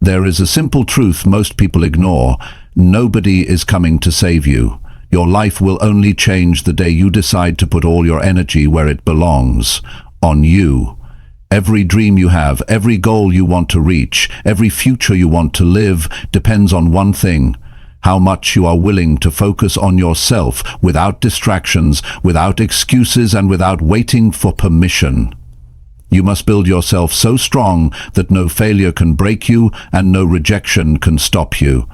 There is a simple truth most people ignore. Nobody is coming to save you. Your life will only change the day you decide to put all your energy where it belongs, on you. Every dream you have, every goal you want to reach, every future you want to live depends on one thing: how much you are willing to focus on yourself without distractions, without excuses, and without waiting for permission. You must build yourself so strong that no failure can break you and no rejection can stop you.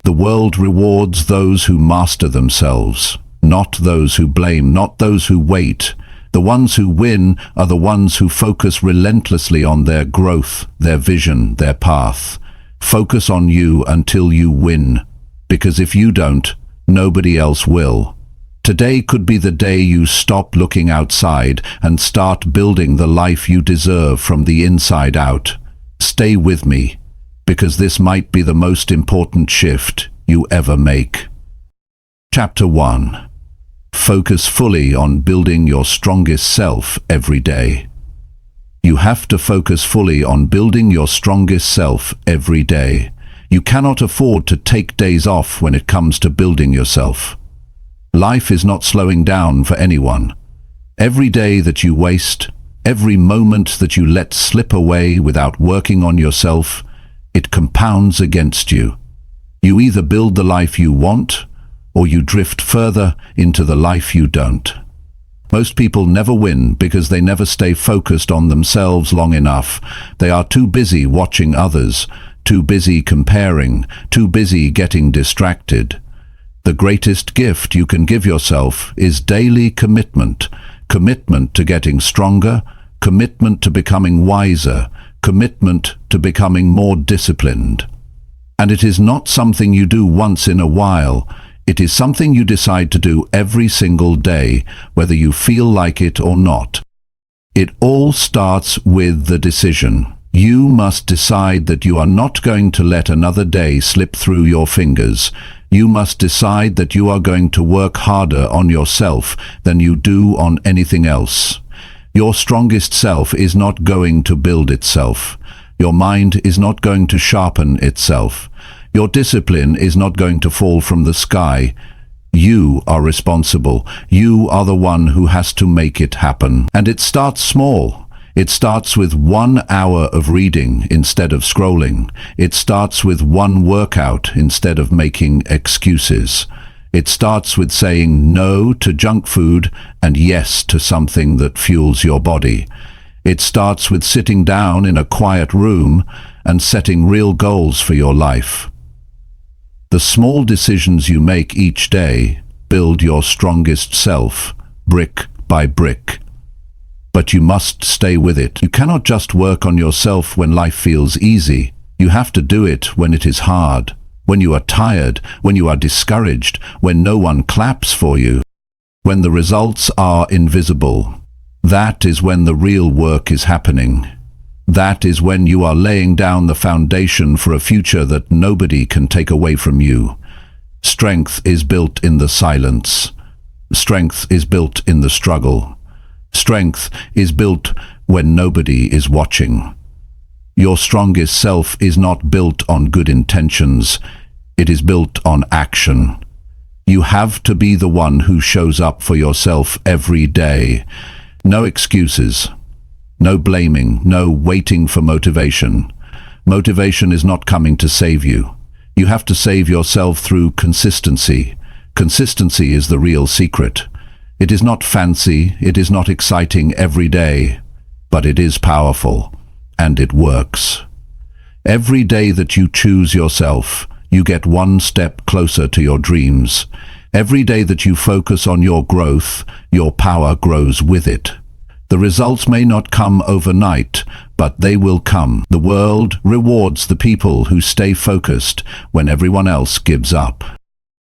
The world rewards those who master themselves, not those who blame, not those who wait. The ones who win are the ones who focus relentlessly on their growth, their vision, their path. Focus on you until you win, because if you don't, nobody else will. Today could be the day you stop looking outside and start building the life you deserve from the inside out. Stay with me, because this might be the most important shift you ever make. Chapter 1. Focus fully on building your strongest self every day. You have to focus fully on building your strongest self every day. You cannot afford to take days off when it comes to building yourself. Life is not slowing down for anyone. Every day that you waste, every moment that you let slip away without working on yourself, it compounds against you. You either build the life you want, or you drift further into the life you don't. Most people never win because they never stay focused on themselves long enough. They are too busy watching others, too busy comparing, too busy getting distracted. The greatest gift you can give yourself is daily commitment. Commitment to getting stronger, commitment to becoming wiser, commitment to becoming more disciplined. And it is not something you do once in a while. It is something you decide to do every single day, whether you feel like it or not. It all starts with the decision. You must decide that you are not going to let another day slip through your fingers. You must decide that you are going to work harder on yourself than you do on anything else. Your strongest self is not going to build itself. Your mind is not going to sharpen itself. Your discipline is not going to fall from the sky. You are responsible. You are the one who has to make it happen. And it starts small. It starts with 1 hour of reading instead of scrolling. It starts with one workout instead of making excuses. It starts with saying no to junk food and yes to something that fuels your body. It starts with sitting down in a quiet room and setting real goals for your life. The small decisions you make each day build your strongest self, brick by brick. But you must stay with it. You cannot just work on yourself when life feels easy. You have to do it when it is hard, when you are tired, when you are discouraged, when no one claps for you, when the results are invisible. That is when the real work is happening. That is when you are laying down the foundation for a future that nobody can take away from you. Strength is built in the silence. Strength is built in the struggle. Strength is built when nobody is watching. Your strongest self is not built on good intentions. It is built on action. You have to be the one who shows up for yourself every day. No excuses. No blaming. No waiting for motivation. Motivation is not coming to save you. You have to save yourself through consistency. Consistency is the real secret. It is not fancy. It is not exciting every day. But it is powerful. And it works. Every day that you choose yourself, you get one step closer to your dreams. Every day that you focus on your growth, your power grows with it. The results may not come overnight, but they will come. The world rewards the people who stay focused when everyone else gives up.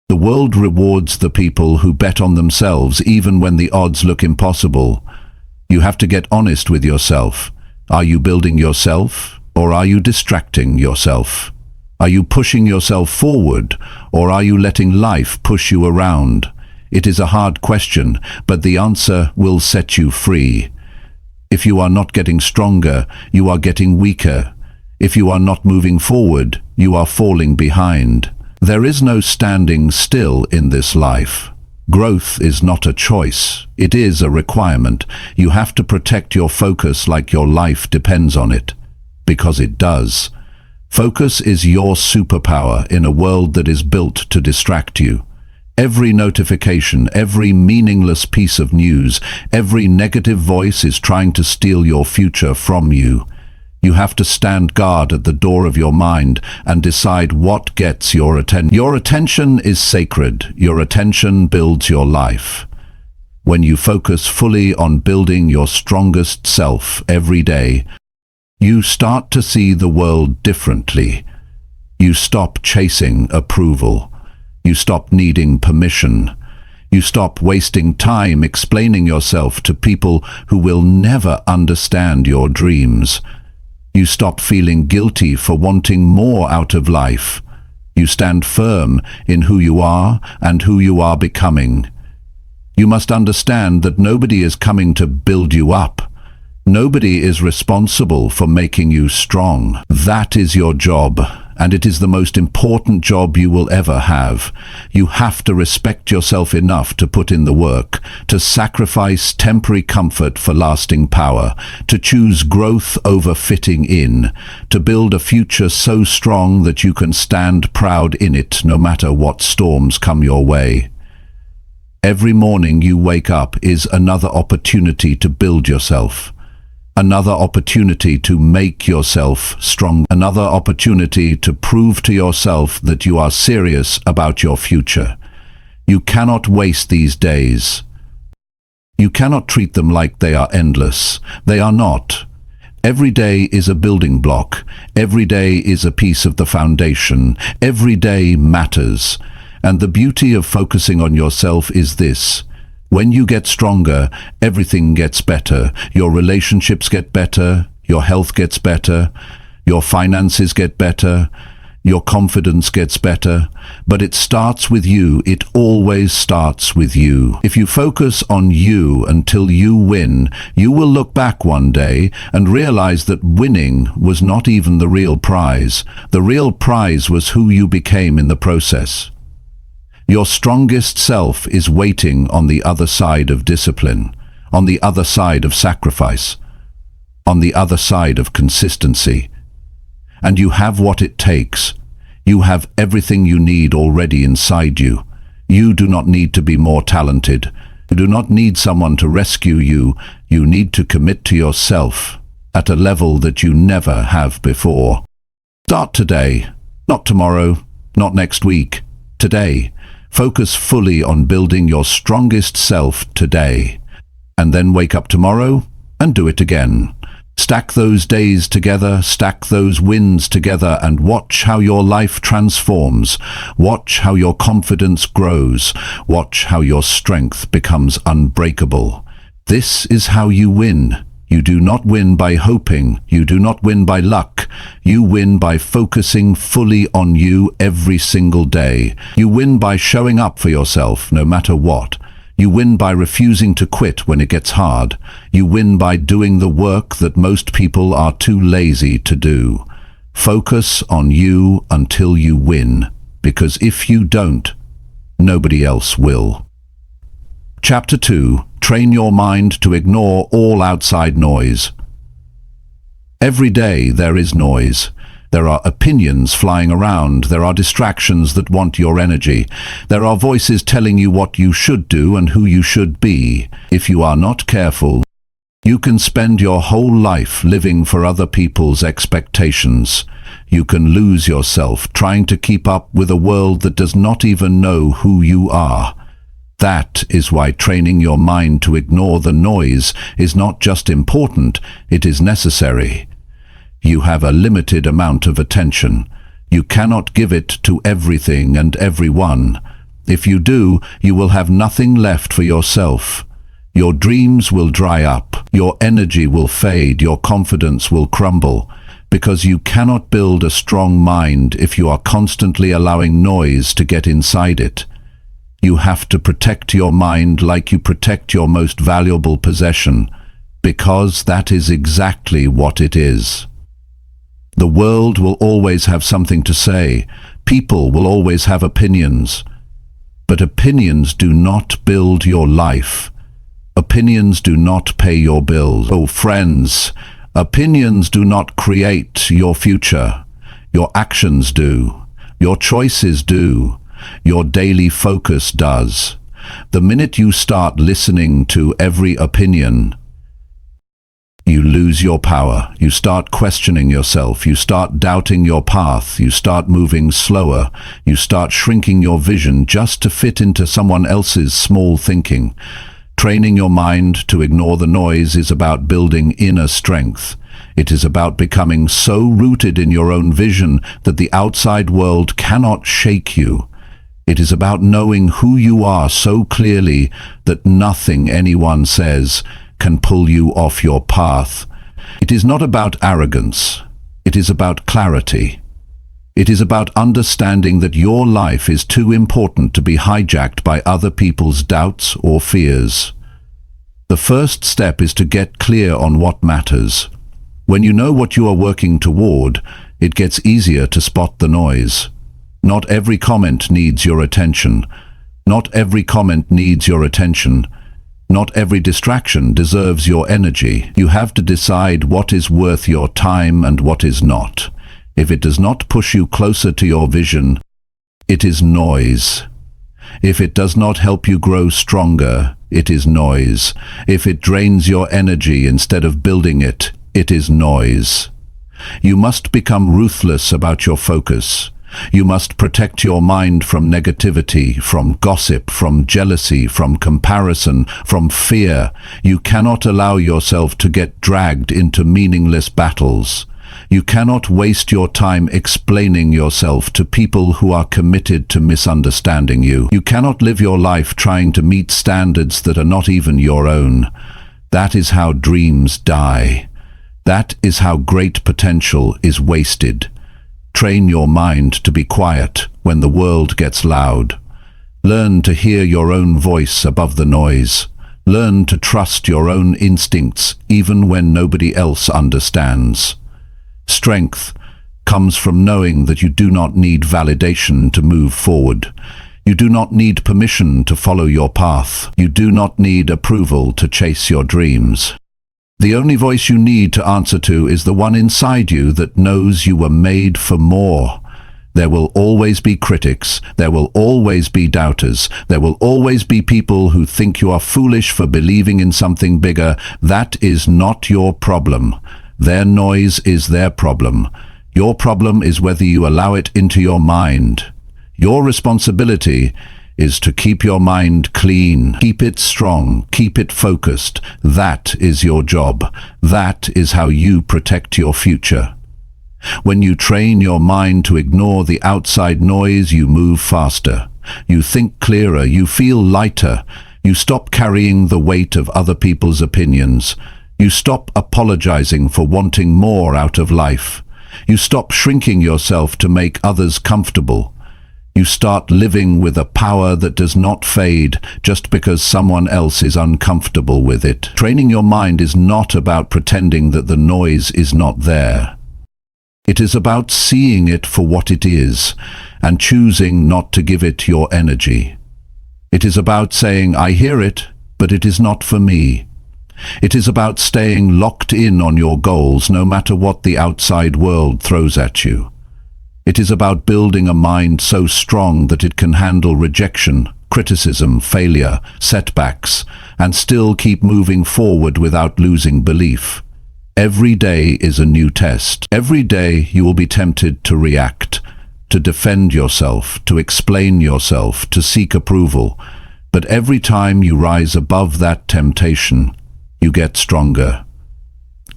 The world rewards the people who bet on themselves even when the odds look impossible. You have to get honest with yourself. Are you building yourself, or are you distracting yourself? Are you pushing yourself forward, or are you letting life push you around? It is a hard question, but the answer will set you free. If you are not getting stronger, you are getting weaker. If you are not moving forward, you are falling behind. There is no standing still in this life. Growth is not a choice, it is a requirement. You have to protect your focus like your life depends on it. Because it does. Focus is your superpower in a world that is built to distract you. Every notification, every meaningless piece of news, every negative voice is trying to steal your future from you. You have to stand guard at the door of your mind and decide what gets your attention. Your attention is sacred. Your attention builds your life. When you focus fully on building your strongest self every day, you start to see the world differently. You stop chasing approval. You stop needing permission. You stop wasting time explaining yourself to people who will never understand your dreams. You stop feeling guilty for wanting more out of life. You stand firm in who you are and who you are becoming. You must understand that nobody is coming to build you up. Nobody is responsible for making you strong. That is your job, and it is the most important job you will ever have. You have to respect yourself enough to put in the work, to sacrifice temporary comfort for lasting power, to choose growth over fitting in, to build a future so strong that you can stand proud in it no matter what storms come your way. Every morning you wake up is another opportunity to build yourself. Another opportunity to make yourself strong. Another opportunity to prove to yourself that you are serious about your future. You cannot waste these days. You cannot treat them like they are endless. They are not. Every day is a building block. Every day is a piece of the foundation. Every day matters. And the beauty of focusing on yourself is this. When you get stronger, everything gets better. Your relationships get better, your health gets better, your finances get better, your confidence gets better. But it starts with you. It always starts with you. If you focus on you until you win, you will look back one day and realize that winning was not even the real prize. The real prize was who you became in the process. Your strongest self is waiting on the other side of discipline, on the other side of sacrifice, on the other side of consistency. And you have what it takes. You have everything you need already inside you. You do not need to be more talented. You do not need someone to rescue you. You need to commit to yourself at a level that you never have before. Start today, not tomorrow, not next week, today. Focus fully on building your strongest self today, and then wake up tomorrow and do it again. Stack those days together, stack those wins together, and watch how your life transforms. Watch how your confidence grows. Watch how your strength becomes unbreakable. This is how you win. You do not win by hoping. You do not win by luck. You win by focusing fully on you every single day. You win by showing up for yourself no matter what. You win by refusing to quit when it gets hard. You win by doing the work that most people are too lazy to do. Focus on you until you win, because if you don't, nobody else will. Chapter 2. Train your mind to ignore all outside noise. Every day there is noise. There are opinions flying around. There are distractions that want your energy. There are voices telling you what you should do and who you should be. If you are not careful, you can spend your whole life living for other people's expectations. You can lose yourself trying to keep up with a world that does not even know who you are. That is why training your mind to ignore the noise is not just important, it is necessary. You have a limited amount of attention. You cannot give it to everything and everyone. If you do, you will have nothing left for yourself. Your dreams will dry up, your energy will fade, your confidence will crumble, because you cannot build a strong mind if you are constantly allowing noise to get inside it. You have to protect your mind like you protect your most valuable possession, because that is exactly what it is. The world will always have something to say. People will always have opinions. But opinions do not build your life. Opinions do not pay your bills. Oh, friends, opinions do not create your future. Your actions do. Your choices do. Your daily focus does. The minute you start listening to every opinion, you lose your power. You start questioning yourself. You start doubting your path. You start moving slower. You start shrinking your vision just to fit into someone else's small thinking. Training your mind to ignore the noise is about building inner strength. It is about becoming so rooted in your own vision that the outside world cannot shake you. It is about knowing who you are so clearly that nothing anyone says can pull you off your path. It is not about arrogance. It is about clarity. It is about understanding that your life is too important to be hijacked by other people's doubts or fears. The first step is to get clear on what matters. When you know what you are working toward, it gets easier to spot the noise. Not every comment needs your attention. Not every comment needs your attention. Not every distraction deserves your energy. You have to decide what is worth your time and what is not. If it does not push you closer to your vision, it is noise. If it does not help you grow stronger, it is noise. If it drains your energy instead of building it, it is noise. You must become ruthless about your focus. You must protect your mind from negativity, from gossip, from jealousy, from comparison, from fear. You cannot allow yourself to get dragged into meaningless battles. You cannot waste your time explaining yourself to people who are committed to misunderstanding you. You cannot live your life trying to meet standards that are not even your own. That is how dreams die. That is how great potential is wasted. Train your mind to be quiet when the world gets loud. Learn to hear your own voice above the noise. Learn to trust your own instincts even when nobody else understands. Strength comes from knowing that you do not need validation to move forward. You do not need permission to follow your path. You do not need approval to chase your dreams. The only voice you need to answer to is the one inside you that knows you were made for more. There will always be critics. There will always be doubters. There will always be people who think you are foolish for believing in something bigger. That is not your problem. Their noise is their problem. Your problem is whether you allow it into your mind. Your responsibility is to keep your mind clean, keep it strong, keep it focused. That is your job. That is how you protect your future. When you train your mind to ignore the outside noise, you move faster. You think clearer, you feel lighter. You stop carrying the weight of other people's opinions. You stop apologizing for wanting more out of life. You stop shrinking yourself to make others comfortable. You start living with a power that does not fade just because someone else is uncomfortable with it. Training your mind is not about pretending that the noise is not there. It is about seeing it for what it is and choosing not to give it your energy. It is about saying, I hear it, but it is not for me. It is about staying locked in on your goals no matter what the outside world throws at you. It is about building a mind so strong that it can handle rejection, criticism, failure, setbacks, and still keep moving forward without losing belief. Every day is a new test. Every day you will be tempted to react, to defend yourself, to explain yourself, to seek approval. But every time you rise above that temptation, you get stronger.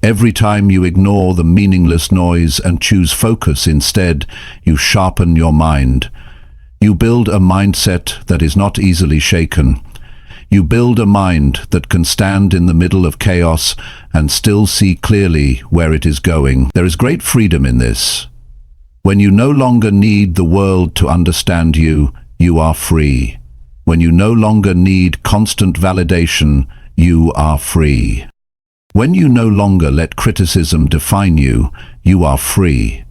Every time you ignore the meaningless noise and choose focus instead, you sharpen your mind. You build a mindset that is not easily shaken. You build a mind that can stand in the middle of chaos and still see clearly where it is going. There is great freedom in this. When you no longer need the world to understand you, you are free. When you no longer need constant validation, you are free. When you no longer let criticism define you, you are free.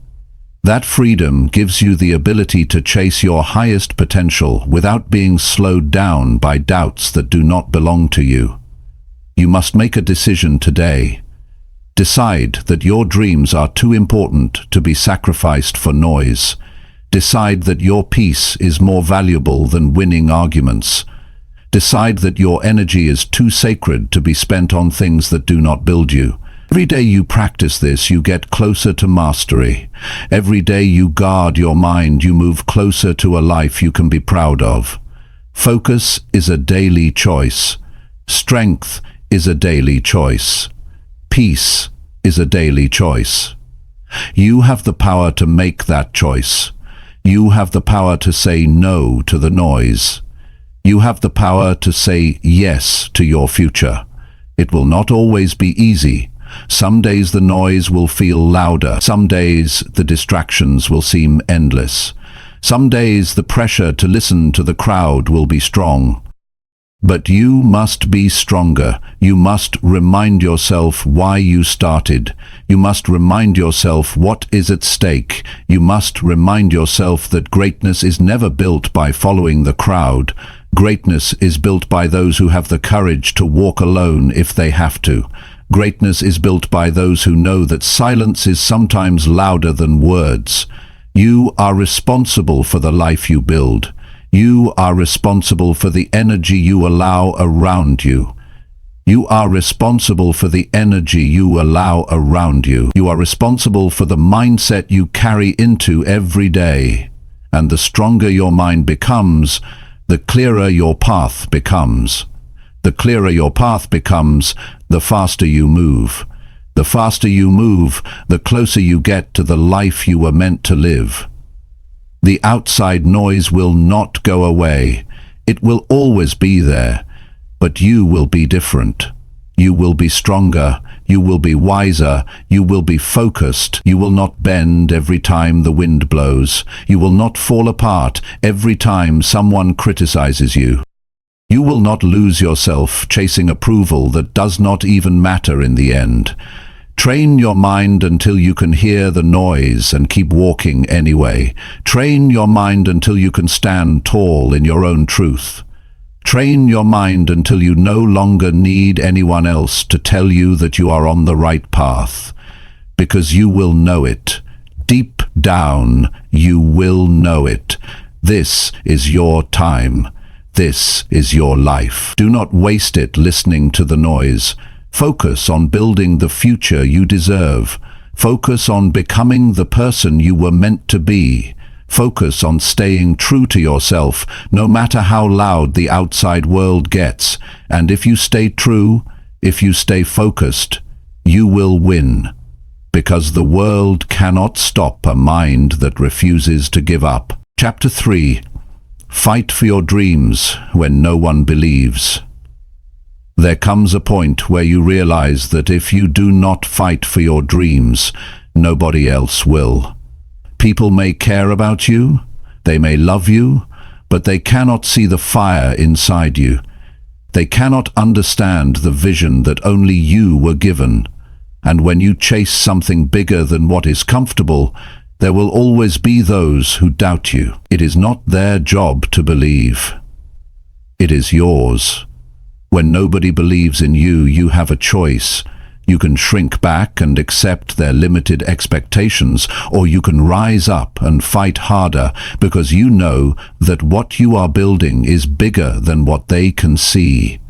That freedom gives you the ability to chase your highest potential without being slowed down by doubts that do not belong to you. You must make a decision today. Decide that your dreams are too important to be sacrificed for noise. Decide that your peace is more valuable than winning arguments. Decide that your energy is too sacred to be spent on things that do not build you. Every day you practice this, you get closer to mastery. Every day you guard your mind, you move closer to a life you can be proud of. Focus is a daily choice. Strength is a daily choice. Peace is a daily choice. You have the power to make that choice. You have the power to say no to the noise. You have the power to say yes to your future. It will not always be easy. Some days the noise will feel louder. Some days the distractions will seem endless. Some days the pressure to listen to the crowd will be strong. But you must be stronger. You must remind yourself why you started. You must remind yourself what is at stake. You must remind yourself that greatness is never built by following the crowd. Greatness is built by those who have the courage to walk alone if they have to. Greatness is built by those who know that silence is sometimes louder than words. You are responsible for the life you build. You are responsible for the energy you allow around you. You are responsible for the energy you allow around you. You are responsible for the mindset you carry into every day. And the stronger your mind becomes, the clearer your path becomes. The clearer your path becomes, the faster you move. The faster you move, the closer you get to the life you were meant to live. The outside noise will not go away. It will always be there, but you will be different. You will be stronger. You will be wiser. You will be focused. You will not bend every time the wind blows. You will not fall apart every time someone criticizes you. You will not lose yourself chasing approval that does not even matter in the end. Train your mind until you can hear the noise and keep walking anyway. Train your mind until you can stand tall in your own truth. Train your mind until you no longer need anyone else to tell you that you are on the right path. Because you will know it. Deep down, you will know it. This is your time. This is your life. Do not waste it listening to the noise. Focus on building the future you deserve. Focus on becoming the person you were meant to be. Focus on staying true to yourself, no matter how loud the outside world gets. And if you stay true, if you stay focused, you will win. Because the world cannot stop a mind that refuses to give up. Chapter 3. Fight for your dreams when no one believes. There comes a point where you realize that if you do not fight for your dreams, nobody else will. People may care about you, they may love you, but they cannot see the fire inside you. They cannot understand the vision that only you were given. And when you chase something bigger than what is comfortable, there will always be those who doubt you. It is not their job to believe. It is yours. When nobody believes in you, you have a choice. You can shrink back and accept their limited expectations, or you can rise up and fight harder because you know that what you are building is bigger than what they can see.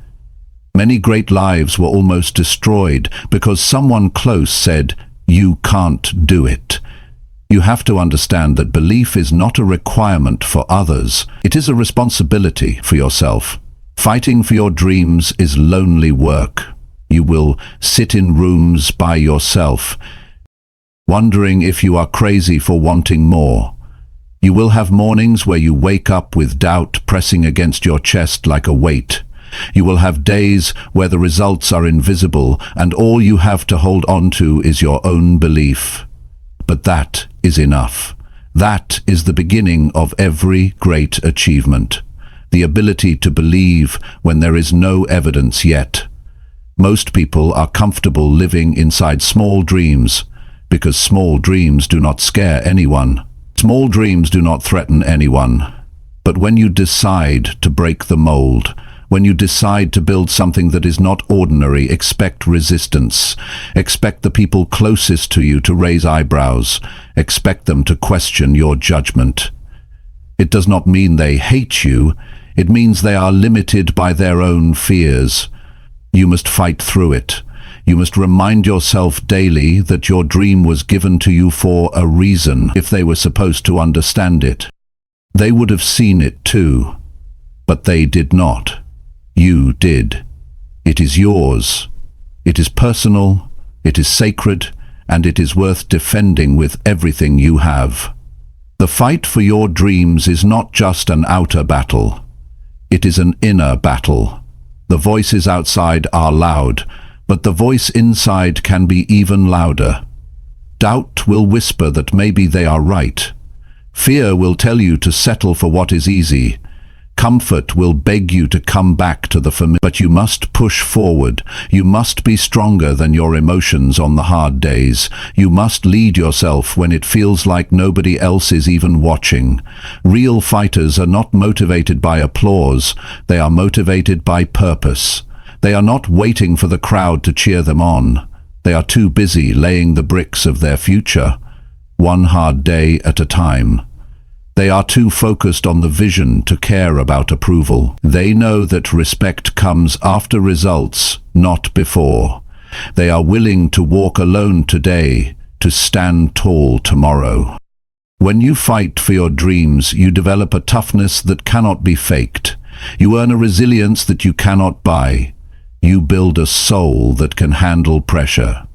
Many great lives were almost destroyed because someone close said, "You can't do it." You have to understand that belief is not a requirement for others. It is a responsibility for yourself. Fighting for your dreams is lonely work. You will sit in rooms by yourself, wondering if you are crazy for wanting more. You will have mornings where you wake up with doubt pressing against your chest like a weight. You will have days where the results are invisible and all you have to hold on to is your own belief. But that is enough. That is the beginning of every great achievement. The ability to believe when there is no evidence yet. Most people are comfortable living inside small dreams because small dreams do not scare anyone. Small dreams do not threaten anyone. But when you decide to break the mold, when you decide to build something that is not ordinary, expect resistance. Expect the people closest to you to raise eyebrows. Expect them to question your judgment. It does not mean they hate you. It means they are limited by their own fears. You must fight through it. You must remind yourself daily that your dream was given to you for a reason. If they were supposed to understand it, they would have seen it too. But they did not. You did. It is yours. It is personal, it is sacred, and it is worth defending with everything you have. The fight for your dreams is not just an outer battle. It is an inner battle. The voices outside are loud, but the voice inside can be even louder. Doubt will whisper that maybe they are right. Fear will tell you to settle for what is easy. Comfort will beg you to come back to the familiar. But you must push forward. You must be stronger than your emotions on the hard days. You must lead yourself when it feels like nobody else is even watching. Real fighters are not motivated by applause. They are motivated by purpose. They are not waiting for the crowd to cheer them on. They are too busy laying the bricks of their future, one hard day at a time. They are too focused on the vision to care about approval. They know that respect comes after results, not before. They are willing to walk alone today, to stand tall tomorrow. When you fight for your dreams, you develop a toughness that cannot be faked. You earn a resilience that you cannot buy. You build a soul that can handle pressure.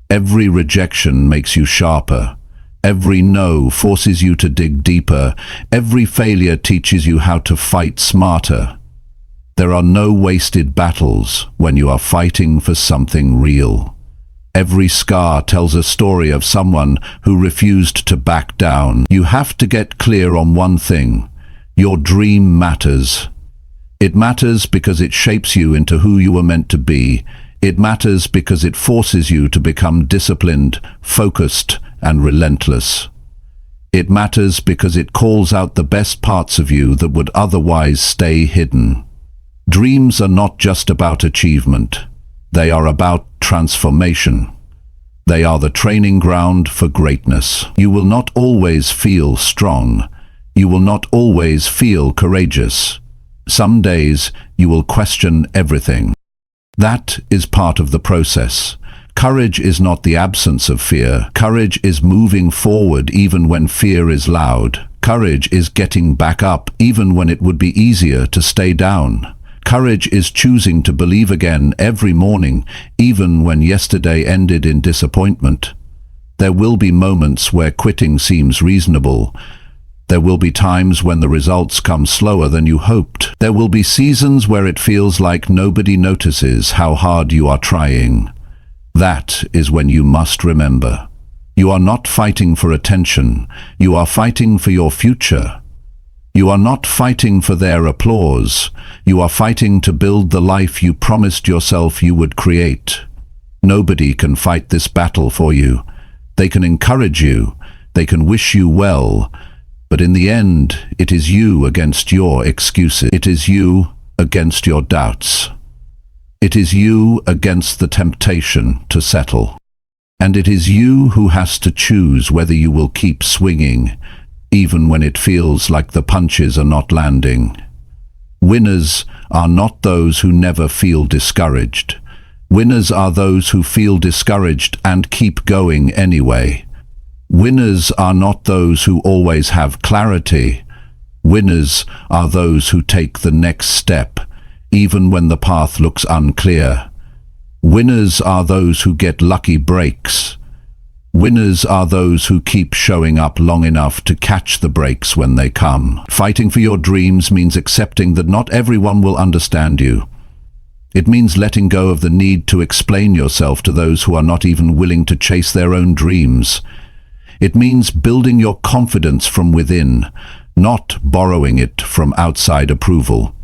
Every rejection makes you sharper. Every no forces you to dig deeper. Every failure teaches you how to fight smarter. There are no wasted battles when you are fighting for something real. Every scar tells a story of someone who refused to back down. You have to get clear on one thing. Your dream matters. It matters because it shapes you into who you were meant to be. It matters because it forces you to become disciplined, focused, and relentless. It matters because it calls out the best parts of you that would otherwise stay hidden. Dreams are not just about achievement. They are about transformation. They are the training ground for greatness. You will not always feel strong. You will not always feel courageous. Some days you will question everything. That is part of the process. Courage is not the absence of fear. Courage is moving forward even when fear is loud. Courage is getting back up even when it would be easier to stay down. Courage is choosing to believe again every morning, even when yesterday ended in disappointment. There will be moments where quitting seems reasonable. There will be times when the results come slower than you hoped. There will be seasons where it feels like nobody notices how hard you are trying. That is when you must remember. You are not fighting for attention. You are fighting for your future. You are not fighting for their applause. You are fighting to build the life you promised yourself you would create. Nobody can fight this battle for you. They can encourage you. They can wish you well. But in the end, it is you against your excuses. It is you against your doubts. It is you against the temptation to settle. And it is you who has to choose whether you will keep swinging, even when it feels like the punches are not landing. Winners are not those who never feel discouraged. Winners are those who feel discouraged and keep going anyway. Winners are not those who always have clarity. Winners are those who take the next step, even when the path looks unclear. Winners are those who get lucky breaks. Winners are those who keep showing up long enough to catch the breaks when they come. Fighting for your dreams means accepting that not everyone will understand you. It means letting go of the need to explain yourself to those who are not even willing to chase their own dreams. It means building your confidence from within, not borrowing it from outside approval.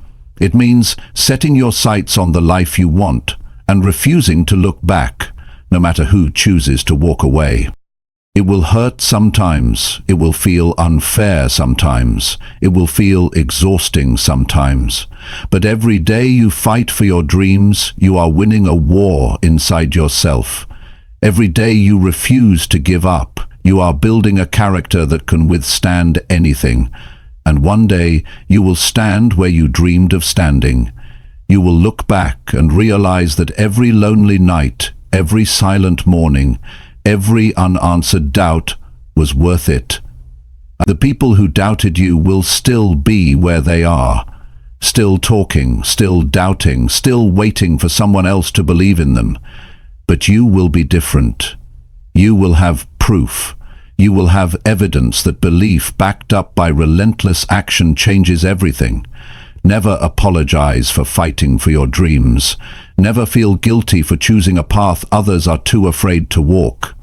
It means setting your sights on the life you want and refusing to look back, no matter who chooses to walk away. It will hurt sometimes, it will feel unfair sometimes, it will feel exhausting sometimes. But every day you fight for your dreams, you are winning a war inside yourself. Every day you refuse to give up, you are building a character that can withstand anything. And one day you will stand where you dreamed of standing. You will look back and realize that every lonely night, every silent morning, every unanswered doubt was worth it. The people who doubted you will still be where they are, still talking, still doubting, still waiting for someone else to believe in them. But you will be different. You will have proof. You will have evidence that belief backed up by relentless action changes everything. Never apologize for fighting for your dreams. Never feel guilty for choosing a path others are too afraid to walk.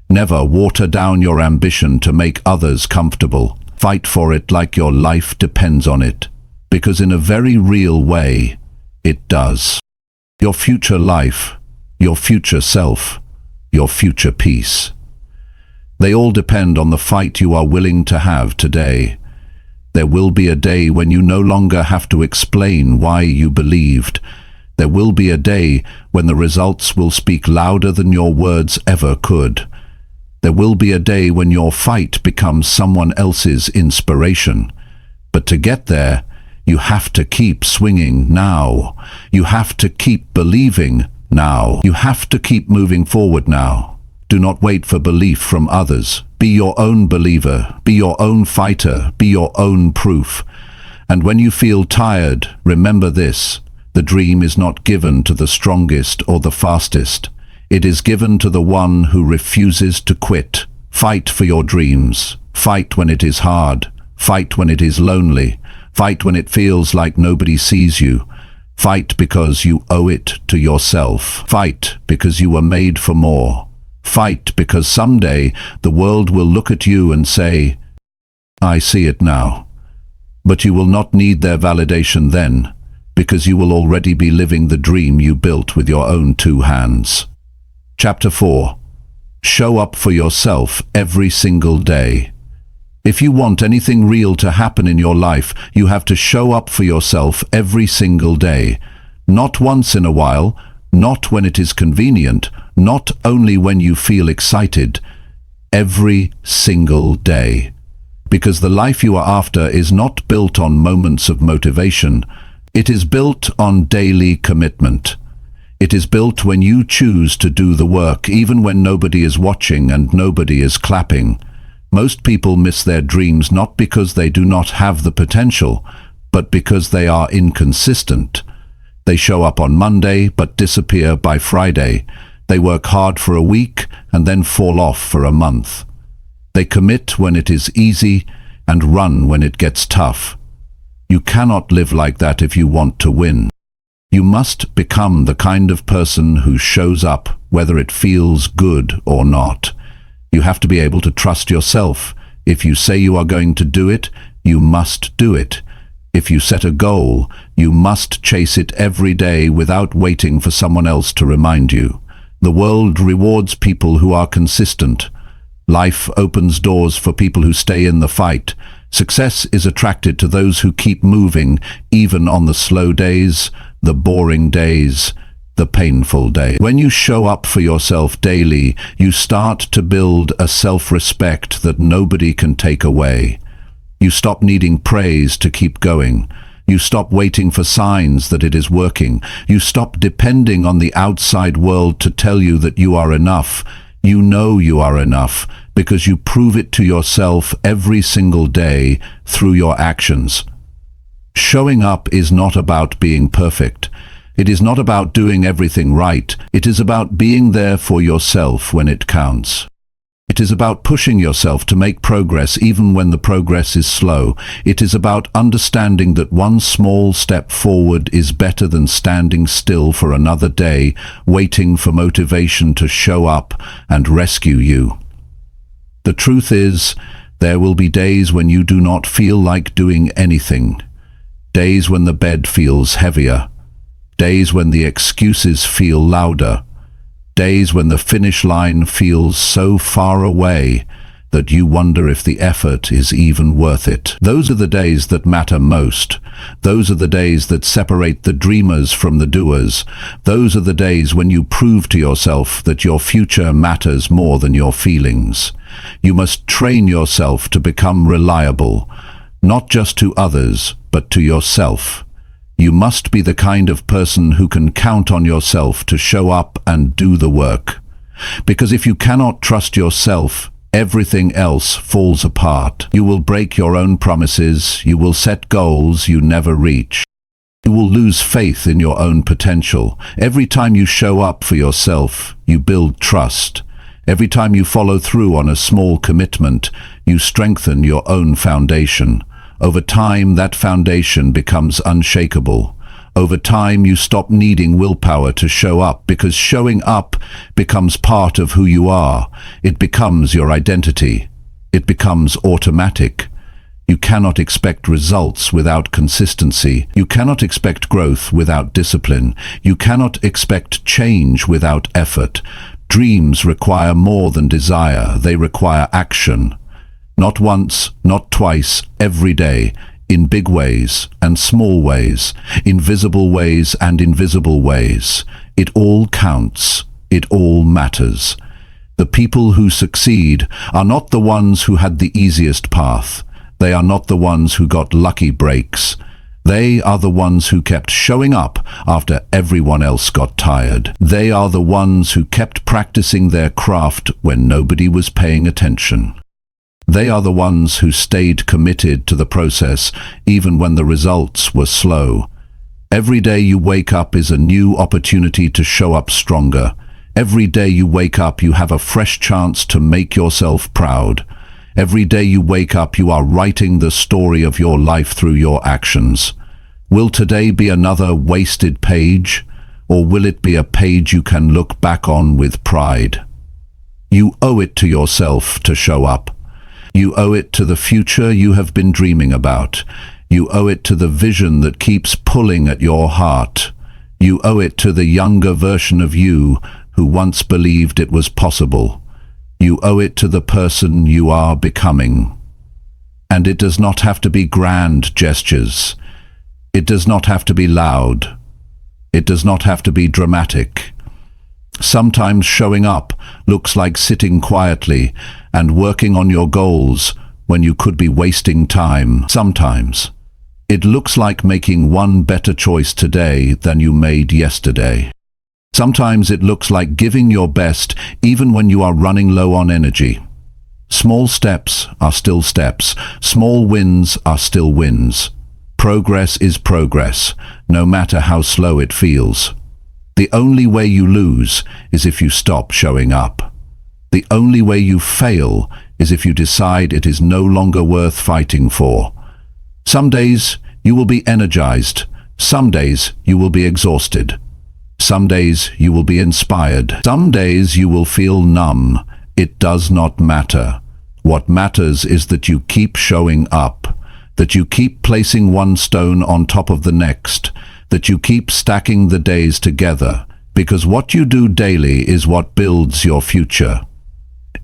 Never water down your ambition to make others comfortable. Fight for it like your life depends on it, because in a very real way, it does. Your future life, your future self, your future peace. They all depend on the fight you are willing to have today. There will be a day when you no longer have to explain why you believed. There will be a day when the results will speak louder than your words ever could. There will be a day when your fight becomes someone else's inspiration. But to get there, you have to keep swinging now. You have to keep believing now. You have to keep moving forward now. Do not wait for belief from others. Be your own believer. Be your own fighter. Be your own proof. And when you feel tired, remember this: the dream is not given to the strongest or the fastest. It is given to the one who refuses to quit. Fight for your dreams. Fight when it is hard. Fight when it is lonely. Fight when it feels like nobody sees you. Fight because you owe it to yourself. Fight because you were made for more. Fight because someday the world will look at you and say, "I see it now." But you will not need their validation then, because you will already be living the dream you built with your own 2 hands. Chapter 4. Show up for yourself every single day. If you want anything real to happen in your life, you have to show up for yourself every single day. Not once in a while, not when it is convenient, not only when you feel excited. Every single day. Because the life you are after is not built on moments of motivation. It is built on daily commitment. It is built when you choose to do the work, even when nobody is watching and nobody is clapping. Most people miss their dreams not because they do not have the potential, but because they are inconsistent. They show up on Monday but disappear by Friday. They work hard for a week and then fall off for a month. They commit when it is easy and run when it gets tough. You cannot live like that if you want to win. You must become the kind of person who shows up whether it feels good or not. You have to be able to trust yourself. If you say you are going to do it, you must do it. If you set a goal, you must chase it every day without waiting for someone else to remind you. The world rewards people who are consistent. Life opens doors for people who stay in the fight. Success is attracted to those who keep moving, even on the slow days, the boring days, the painful days. When you show up for yourself daily, you start to build a self-respect that nobody can take away. You stop needing praise to keep going. You stop waiting for signs that it is working. You stop depending on the outside world to tell you that you are enough. You know you are enough because you prove it to yourself every single day through your actions. Showing up is not about being perfect. It is not about doing everything right. It is about being there for yourself when it counts. It is about pushing yourself to make progress even when the progress is slow. It is about understanding that one small step forward is better than standing still for another day, waiting for motivation to show up and rescue you. The truth is, there will be days when you do not feel like doing anything. Days when the bed feels heavier. days when the excuses feel louder, days when the finish line feels so far away that you wonder if the effort is even worth it. Those are the days that matter most. Those are the days that separate the dreamers from the doers. Those are the days when you prove to yourself that your future matters more than your feelings. You must train yourself to become reliable, not just to others, but to yourself. You must be the kind of person who can count on yourself to show up and do the work. Because if you cannot trust yourself, everything else falls apart. You will break your own promises, you will set goals you never reach. You will lose faith in your own potential. Every time you show up for yourself, you build trust. Every time you follow through on a small commitment, you strengthen your own foundation. Over time, that foundation becomes unshakable. Over time, you stop needing willpower to show up, because showing up becomes part of who you are. It becomes your identity. It becomes automatic. You cannot expect results without consistency. You cannot expect growth without discipline. You cannot expect change without effort. Dreams require more than desire. They require action. Not once, not twice, every day. In big ways and small ways, in visible ways and invisible ways. It all counts. It all matters. The people who succeed are not the ones who had the easiest path. They are not the ones who got lucky breaks. They are the ones who kept showing up after everyone else got tired. They are the ones who kept practicing their craft when nobody was paying attention. They are the ones who stayed committed to the process even when the results were slow. Every day you wake up is a new opportunity to show up stronger. Every day you wake up you have a fresh chance to make yourself proud. Every day you wake up you are writing the story of your life through your actions. Will today be another wasted page, or will it be a page you can look back on with pride? You owe it to yourself to show up. You owe it to the future you have been dreaming about. You owe it to the vision that keeps pulling at your heart. You owe it to the younger version of you who once believed it was possible. You owe it to the person you are becoming. And it does not have to be grand gestures. It does not have to be loud. It does not have to be dramatic. Sometimes showing up looks like sitting quietly and working on your goals when you could be wasting time. Sometimes it looks like making one better choice today than you made yesterday. Sometimes it looks like giving your best even when you are running low on energy. Small steps are still steps. Small wins are still wins. Progress is progress, no matter how slow it feels. The only way you lose is if you stop showing up. The only way you fail is if you decide it is no longer worth fighting for. Some days you will be energized. Some days you will be exhausted. Some days you will be inspired. Some days you will feel numb. It does not matter. What matters is that you keep showing up, that you keep placing one stone on top of the next, that you keep stacking the days together, because what you do daily is what builds your future.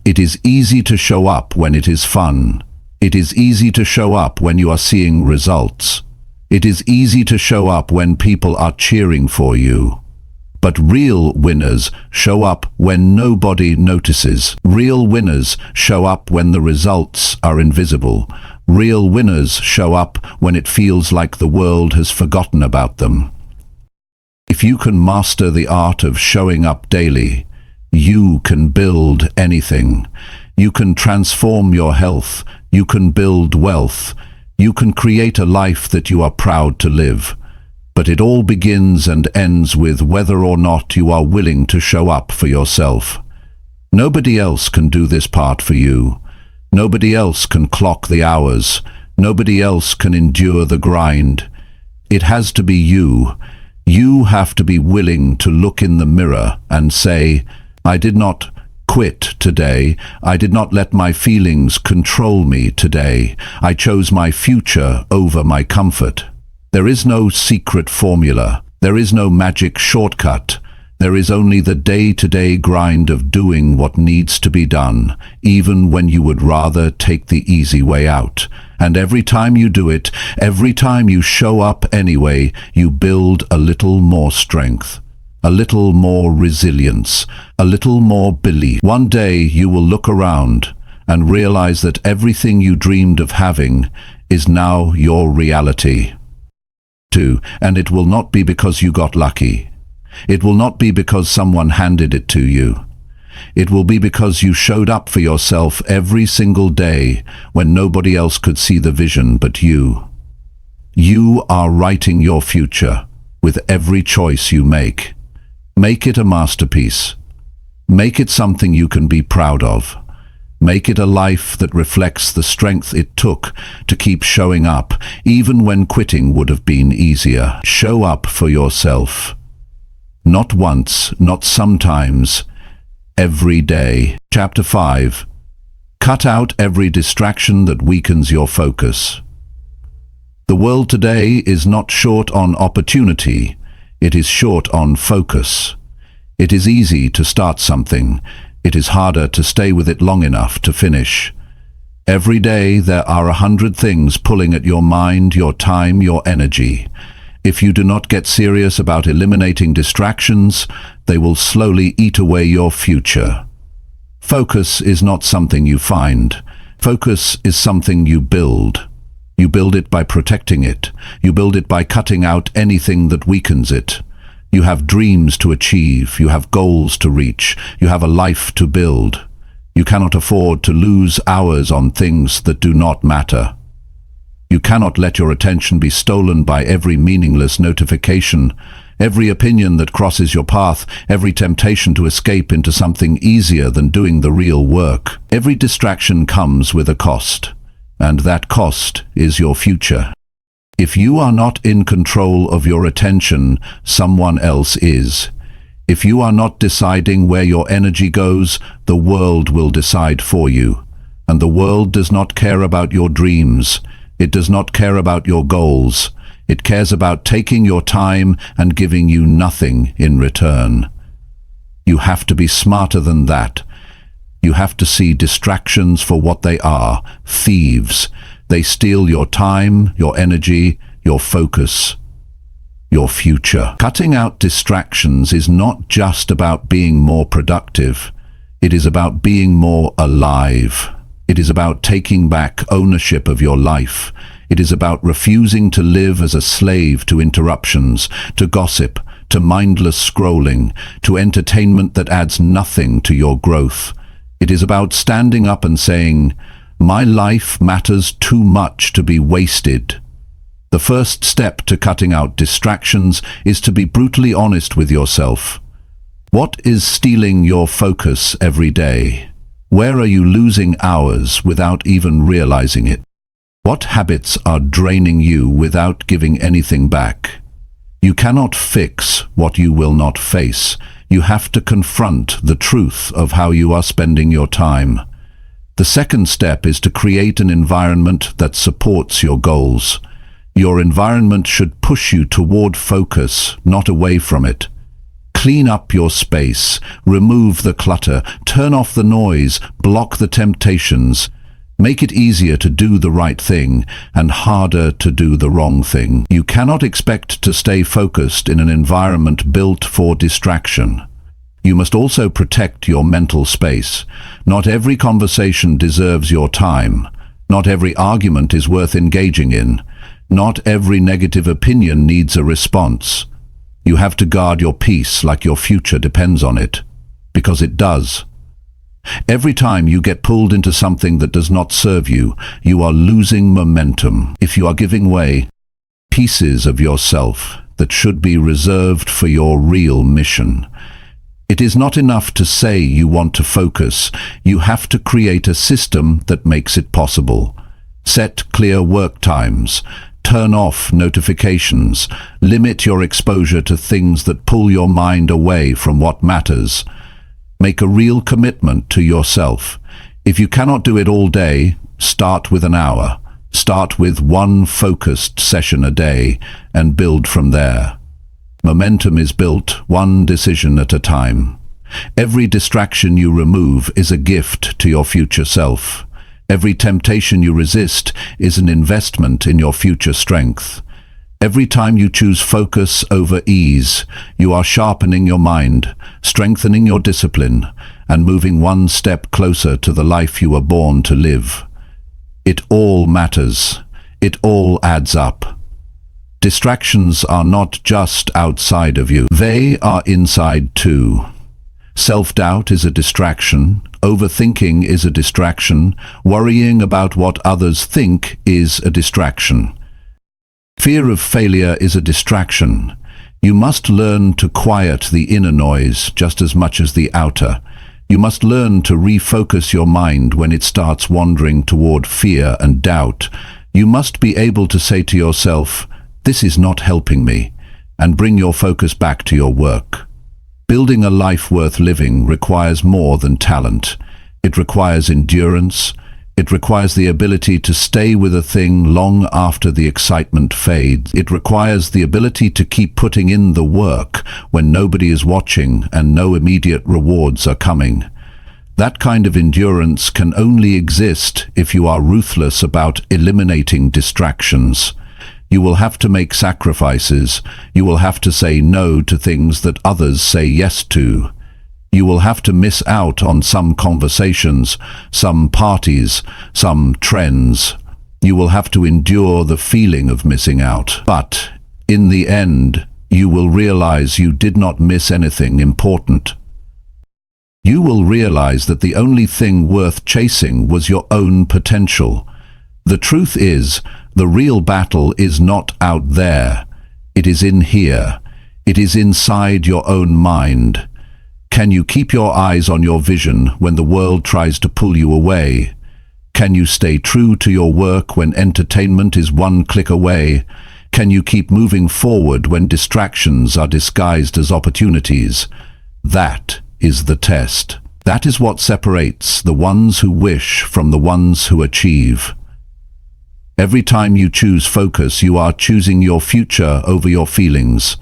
It is easy to show up when it is fun. It is easy to show up when you are seeing results. It is easy to show up when people are cheering for you. But real winners show up when nobody notices. Real winners show up when the results are invisible. Real winners show up when it feels like the world has forgotten about them. If you can master the art of showing up daily, you can build anything. You can transform your health. You can build wealth. You can create a life that you are proud to live. But it all begins and ends with whether or not you are willing to show up for yourself. Nobody else can do this part for you. Nobody else can clock the hours. Nobody else can endure the grind. It has to be you. You have to be willing to look in the mirror and say, I did not quit today. I did not let my feelings control me today. I chose my future over my comfort. There is no secret formula. There is no magic shortcut. There is only the day-to-day grind of doing what needs to be done, even when you would rather take the easy way out. And every time you do it, every time you show up anyway, you build a little more strength, a little more resilience, a little more belief. One day you will look around and realize that everything you dreamed of having is now your reality. And it will not be because you got lucky. It will not be because someone handed it to you. It will be because you showed up for yourself every single day when nobody else could see the vision but you. You are writing your future with every choice you make. Make it a masterpiece. Make it something you can be proud of. Make it a life that reflects the strength it took to keep showing up, even when quitting would have been easier. Show up for yourself. Not once, not sometimes, every day. Chapter 5. Cut out every distraction that weakens your focus. The world today is not short on opportunity, it is short on focus. It is easy to start something. It is harder to stay with it long enough to finish. Every day there are 100 things pulling at your mind, your time, your energy. If you do not get serious about eliminating distractions, they will slowly eat away your future. Focus is not something you find. Focus is something you build. You build it by protecting it. You build it by cutting out anything that weakens it. You have dreams to achieve. You have goals to reach. You have a life to build. You cannot afford to lose hours on things that do not matter. You cannot let your attention be stolen by every meaningless notification, every opinion that crosses your path, every temptation to escape into something easier than doing the real work. Every distraction comes with a cost, and that cost is your future. If you are not in control of your attention, someone else is. If you are not deciding where your energy goes, the world will decide for you. And the world does not care about your dreams. It does not care about your goals. It cares about taking your time and giving you nothing in return. You have to be smarter than that. You have to see distractions for what they are, thieves. They steal your time, your energy, your focus, your future. Cutting out distractions is not just about being more productive. It is about being more alive. It is about taking back ownership of your life. It is about refusing to live as a slave to interruptions, to gossip, to mindless scrolling, to entertainment that adds nothing to your growth. It is about standing up and saying, "My life matters too much to be wasted." The first step to cutting out distractions is to be brutally honest with yourself. What is stealing your focus every day? Where are you losing hours without even realizing it? What habits are draining you without giving anything back? You cannot fix what you will not face. You have to confront the truth of how you are spending your time. The second step is to create an environment that supports your goals. Your environment should push you toward focus, not away from it. Clean up your space, remove the clutter, turn off the noise, block the temptations. Make it easier to do the right thing and harder to do the wrong thing. You cannot expect to stay focused in an environment built for distraction. You must also protect your mental space. Not every conversation deserves your time. Not every argument is worth engaging in. Not every negative opinion needs a response. You have to guard your peace like your future depends on it, because it does. Every time you get pulled into something that does not serve you, you are losing momentum. If you are giving away pieces of yourself that should be reserved for your real mission. It is not enough to say you want to focus. You have to create a system that makes it possible. Set clear work times. Turn off notifications. Limit your exposure to things that pull your mind away from what matters. Make a real commitment to yourself. If you cannot do it all day, start with an hour. Start with one focused session a day and build from there. Momentum is built one decision at a time. Every distraction you remove is a gift to your future self. Every temptation you resist is an investment in your future strength. Every time you choose focus over ease, you are sharpening your mind, strengthening your discipline, and moving one step closer to the life you were born to live. It all matters. It all adds up. Distractions are not just outside of you. They are inside too. Self-doubt is a distraction. Overthinking is a distraction. Worrying about what others think is a distraction. Fear of failure is a distraction. You must learn to quiet the inner noise just as much as the outer. You must learn to refocus your mind when it starts wandering toward fear and doubt. You must be able to say to yourself, "This is not helping me," and bring your focus back to your work. Building a life worth living requires more than talent. It requires endurance. It requires the ability to stay with a thing long after the excitement fades. It requires the ability to keep putting in the work when nobody is watching and no immediate rewards are coming. That kind of endurance can only exist if you are ruthless about eliminating distractions. You will have to make sacrifices. You will have to say no to things that others say yes to. You will have to miss out on some conversations, some parties, some trends. You will have to endure the feeling of missing out. But in the end, you will realize you did not miss anything important. You will realize that the only thing worth chasing was your own potential. The truth is, the real battle is not out there. It is in here. It is inside your own mind. Can you keep your eyes on your vision when the world tries to pull you away? Can you stay true to your work when entertainment is one click away? Can you keep moving forward when distractions are disguised as opportunities? That is the test. That is what separates the ones who wish from the ones who achieve. Every time you choose focus, you are choosing your future over your feelings.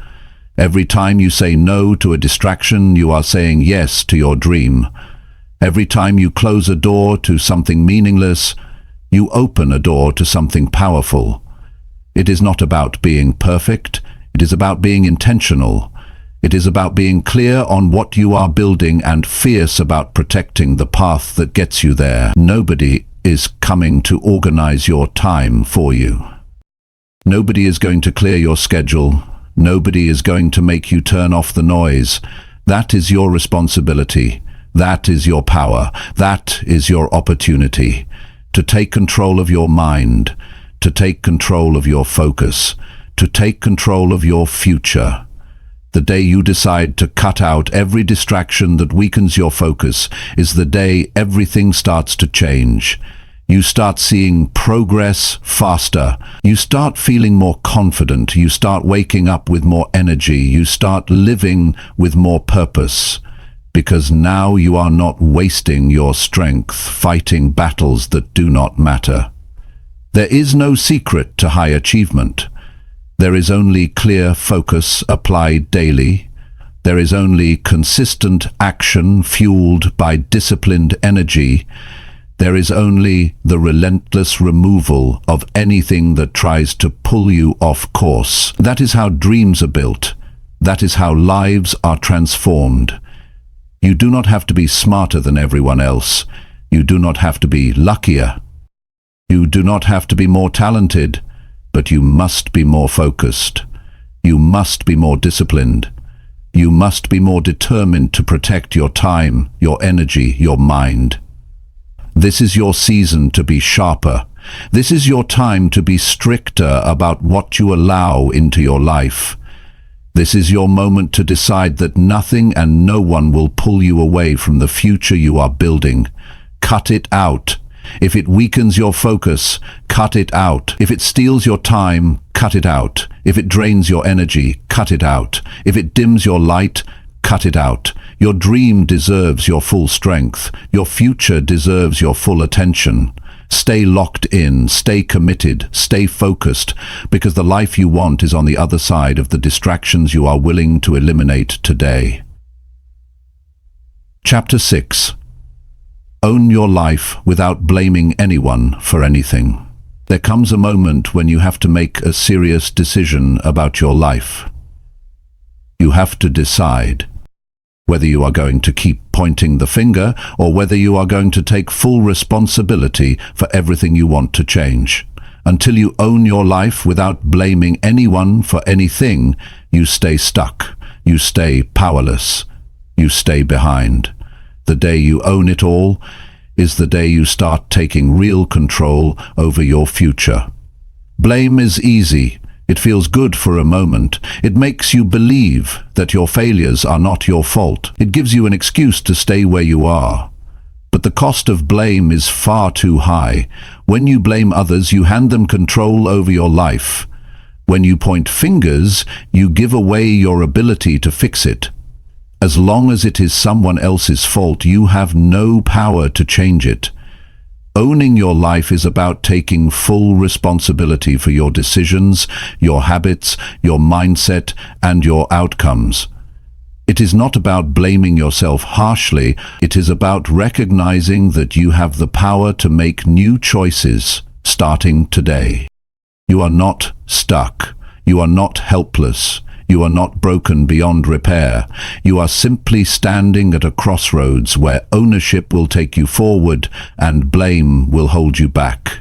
Every time you say no to a distraction, you are saying yes to your dream. Every time you close a door to something meaningless, you open a door to something powerful. It is not about being perfect. It is about being intentional. It is about being clear on what you are building and fierce about protecting the path that gets you there. Nobody is coming to organize your time for you. Nobody is going to clear your schedule. Nobody is going to make you turn off the noise. That is your responsibility. That is your power. That is your opportunity to take control of your mind, to take control of your focus, to take control of your future. The day you decide to cut out every distraction that weakens your focus is the day everything starts to change. You start seeing progress faster. You start feeling more confident. You start waking up with more energy. You start living with more purpose. Because now you are not wasting your strength fighting battles that do not matter. There is no secret to high achievement. There is only clear focus applied daily. There is only consistent action fueled by disciplined energy. There is only the relentless removal of anything that tries to pull you off course. That is how dreams are built. That is how lives are transformed. You do not have to be smarter than everyone else. You do not have to be luckier. You do not have to be more talented, but you must be more focused. You must be more disciplined. You must be more determined to protect your time, your energy, your mind. This is your season to be sharper. This is your time to be stricter about what you allow into your life. This is your moment to decide that nothing and no one will pull you away from the future you are building. Cut it out. If it weakens your focus, cut it out. If it steals your time, cut it out. If it drains your energy, cut it out. If it dims your light, cut it out. Your dream deserves your full strength. Your future deserves your full attention. Stay locked in, stay committed, stay focused, because the life you want is on the other side of the distractions you are willing to eliminate today. Chapter 6. Own your life without blaming anyone for anything. There comes a moment when you have to make a serious decision about your life. You have to decide whether you are going to keep pointing the finger or whether you are going to take full responsibility for everything you want to change. Until you own your life without blaming anyone for anything, you stay stuck, you stay powerless, you stay behind. The day you own it all is the day you start taking real control over your future. Blame is easy. It feels good for a moment. It makes you believe that your failures are not your fault. It gives you an excuse to stay where you are. But the cost of blame is far too high. When you blame others, you hand them control over your life. When you point fingers, you give away your ability to fix it. As long as it is someone else's fault, you have no power to change it. Owning your life is about taking full responsibility for your decisions, your habits, your mindset, and your outcomes. It is not about blaming yourself harshly. It is about recognizing that you have the power to make new choices starting today. You are not stuck. You are not helpless. You are not broken beyond repair. You are simply standing at a crossroads where ownership will take you forward and blame will hold you back.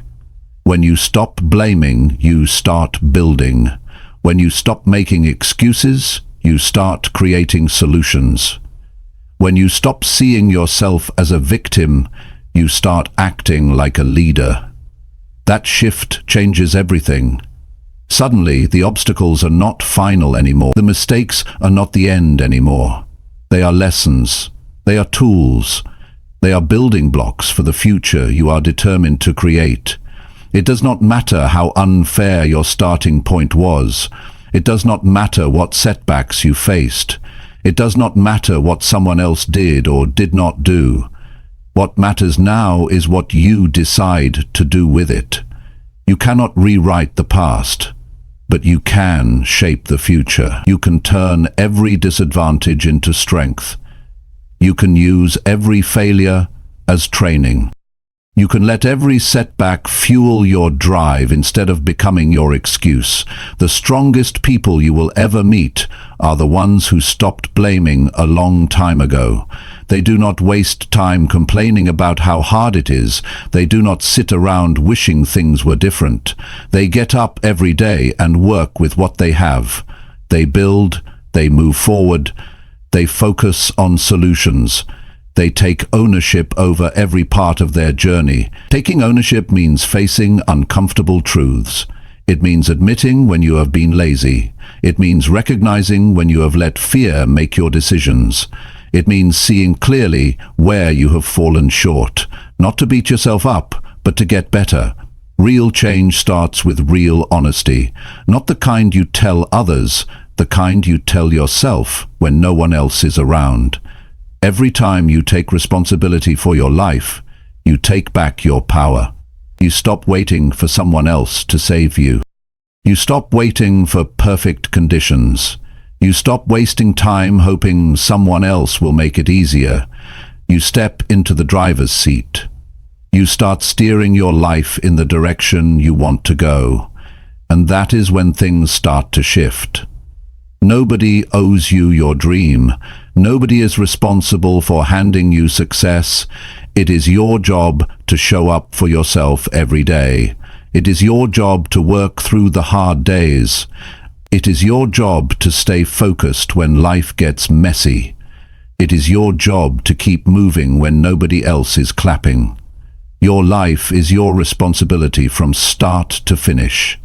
When you stop blaming, you start building. When you stop making excuses, you start creating solutions. When you stop seeing yourself as a victim, you start acting like a leader. That shift changes everything. Suddenly, the obstacles are not final anymore. The mistakes are not the end anymore. They are lessons. They are tools. They are building blocks for the future you are determined to create. It does not matter how unfair your starting point was. It does not matter what setbacks you faced. It does not matter what someone else did or did not do. What matters now is what you decide to do with it. You cannot rewrite the past, but you can shape the future. You can turn every disadvantage into strength. You can use every failure as training. You can let every setback fuel your drive instead of becoming your excuse. The strongest people you will ever meet are the ones who stopped blaming a long time ago. They do not waste time complaining about how hard it is. They do not sit around wishing things were different. They get up every day and work with what they have. They build, they move forward, they focus on solutions. They take ownership over every part of their journey. Taking ownership means facing uncomfortable truths. It means admitting when you have been lazy. It means recognizing when you have let fear make your decisions. It means seeing clearly where you have fallen short. Not to beat yourself up, but to get better. Real change starts with real honesty. Not the kind you tell others, the kind you tell yourself when no one else is around. Every time you take responsibility for your life, you take back your power. You stop waiting for someone else to save you. You stop waiting for perfect conditions. You stop wasting time hoping someone else will make it easier. You step into the driver's seat. You start steering your life in the direction you want to go. And that is when things start to shift. Nobody owes you your dream. Nobody is responsible for handing you success. It is your job to show up for yourself every day. It is your job to work through the hard days. It is your job to stay focused when life gets messy. It is your job to keep moving when nobody else is clapping. Your life is your responsibility from start to finish.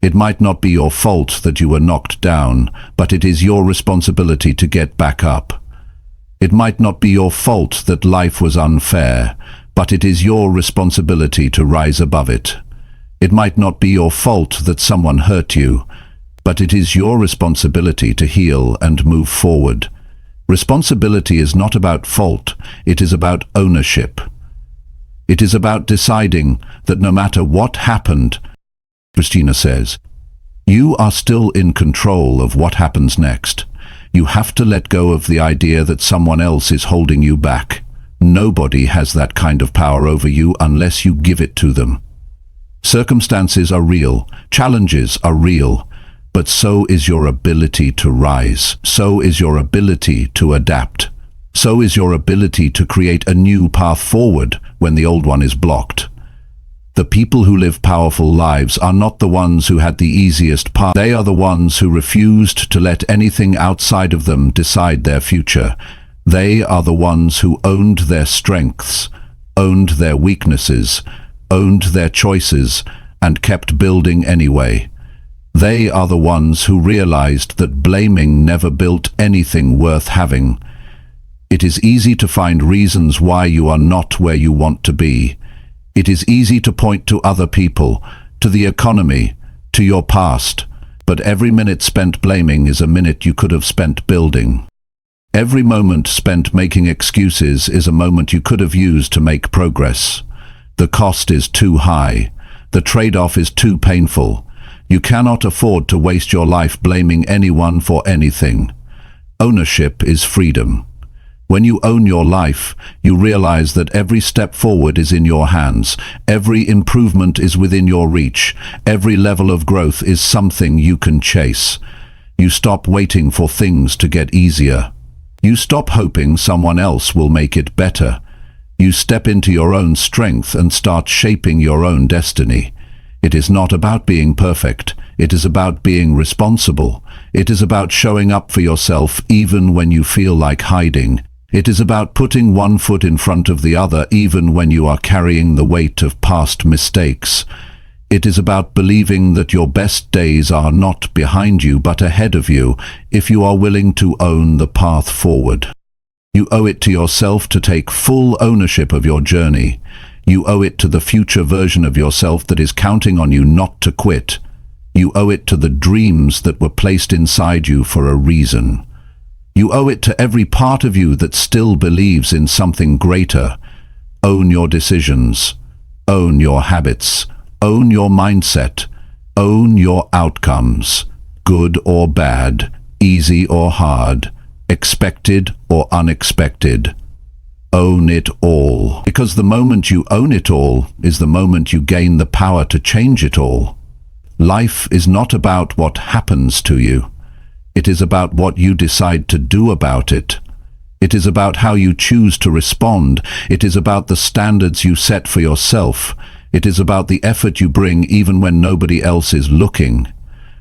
It might not be your fault that you were knocked down, but it is your responsibility to get back up. It might not be your fault that life was unfair, but it is your responsibility to rise above it. It might not be your fault that someone hurt you, but it is your responsibility to heal and move forward. Responsibility is not about fault, it is about ownership. It is about deciding that no matter what happened, Christina says, you are still in control of what happens next. You have to let go of the idea that someone else is holding you back. Nobody has that kind of power over you unless you give it to them. Circumstances are real, challenges are real, but so is your ability to rise. So is your ability to adapt. So is your ability to create a new path forward when the old one is blocked. The people who live powerful lives are not the ones who had the easiest path. They are the ones who refused to let anything outside of them decide their future. They are the ones who owned their strengths, owned their weaknesses, owned their choices, and kept building anyway. They are the ones who realized that blaming never built anything worth having. It is easy to find reasons why you are not where you want to be. It is easy to point to other people, to the economy, to your past, but every minute spent blaming is a minute you could have spent building. Every moment spent making excuses is a moment you could have used to make progress. The cost is too high. The trade-off is too painful. You cannot afford to waste your life blaming anyone for anything. Ownership is freedom. When you own your life, you realize that every step forward is in your hands. Every improvement is within your reach. Every level of growth is something you can chase. You stop waiting for things to get easier. You stop hoping someone else will make it better. You step into your own strength and start shaping your own destiny. It is not about being perfect. It is about being responsible. It is about showing up for yourself even when you feel like hiding. It is about putting one foot in front of the other even when you are carrying the weight of past mistakes. It is about believing that your best days are not behind you but ahead of you if you are willing to own the path forward. You owe it to yourself to take full ownership of your journey. You owe it to the future version of yourself that is counting on you not to quit. You owe it to the dreams that were placed inside you for a reason. You owe it to every part of you that still believes in something greater. Own your decisions. Own your habits. Own your mindset. Own your outcomes. Good or bad, easy or hard, expected or unexpected. Own it all. Because the moment you own it all is the moment you gain the power to change it all. Life is not about what happens to you. It is about what you decide to do about it. It is about how you choose to respond. It is about the standards you set for yourself. It is about the effort you bring even when nobody else is looking.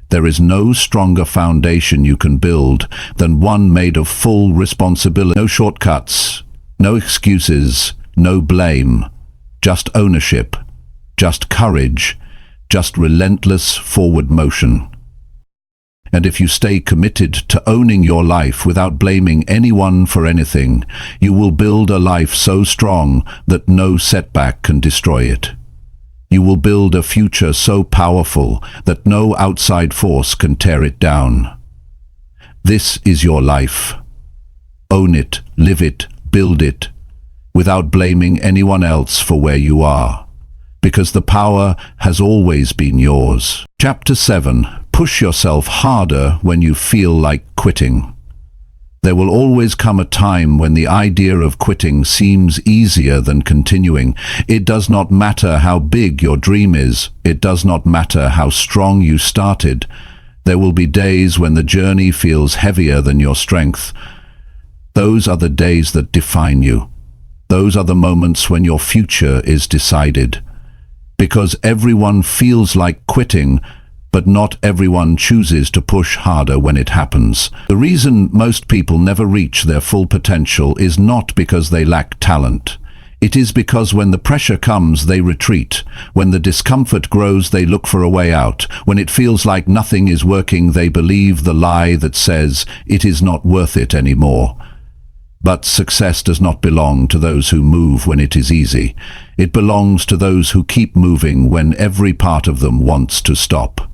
There is no stronger foundation you can build than one made of full responsibility. No shortcuts, no excuses, no blame. Just ownership, just courage, just relentless forward motion. And if you stay committed to owning your life without blaming anyone for anything, you will build a life so strong that no setback can destroy it. You will build a future so powerful that no outside force can tear it down. This is your life. Own it, live it, build it, without blaming anyone else for where you are, because the power has always been yours. Chapter 7. Push yourself harder when you feel like quitting. There will always come a time when the idea of quitting seems easier than continuing. It does not matter how big your dream is. It does not matter how strong you started. There will be days when the journey feels heavier than your strength. Those are the days that define you. Those are the moments when your future is decided. Because everyone feels like quitting, but not everyone chooses to push harder when it happens. The reason most people never reach their full potential is not because they lack talent. It is because when the pressure comes, they retreat. When the discomfort grows, they look for a way out. When it feels like nothing is working, they believe the lie that says it is not worth it anymore. But success does not belong to those who move when it is easy. It belongs to those who keep moving when every part of them wants to stop.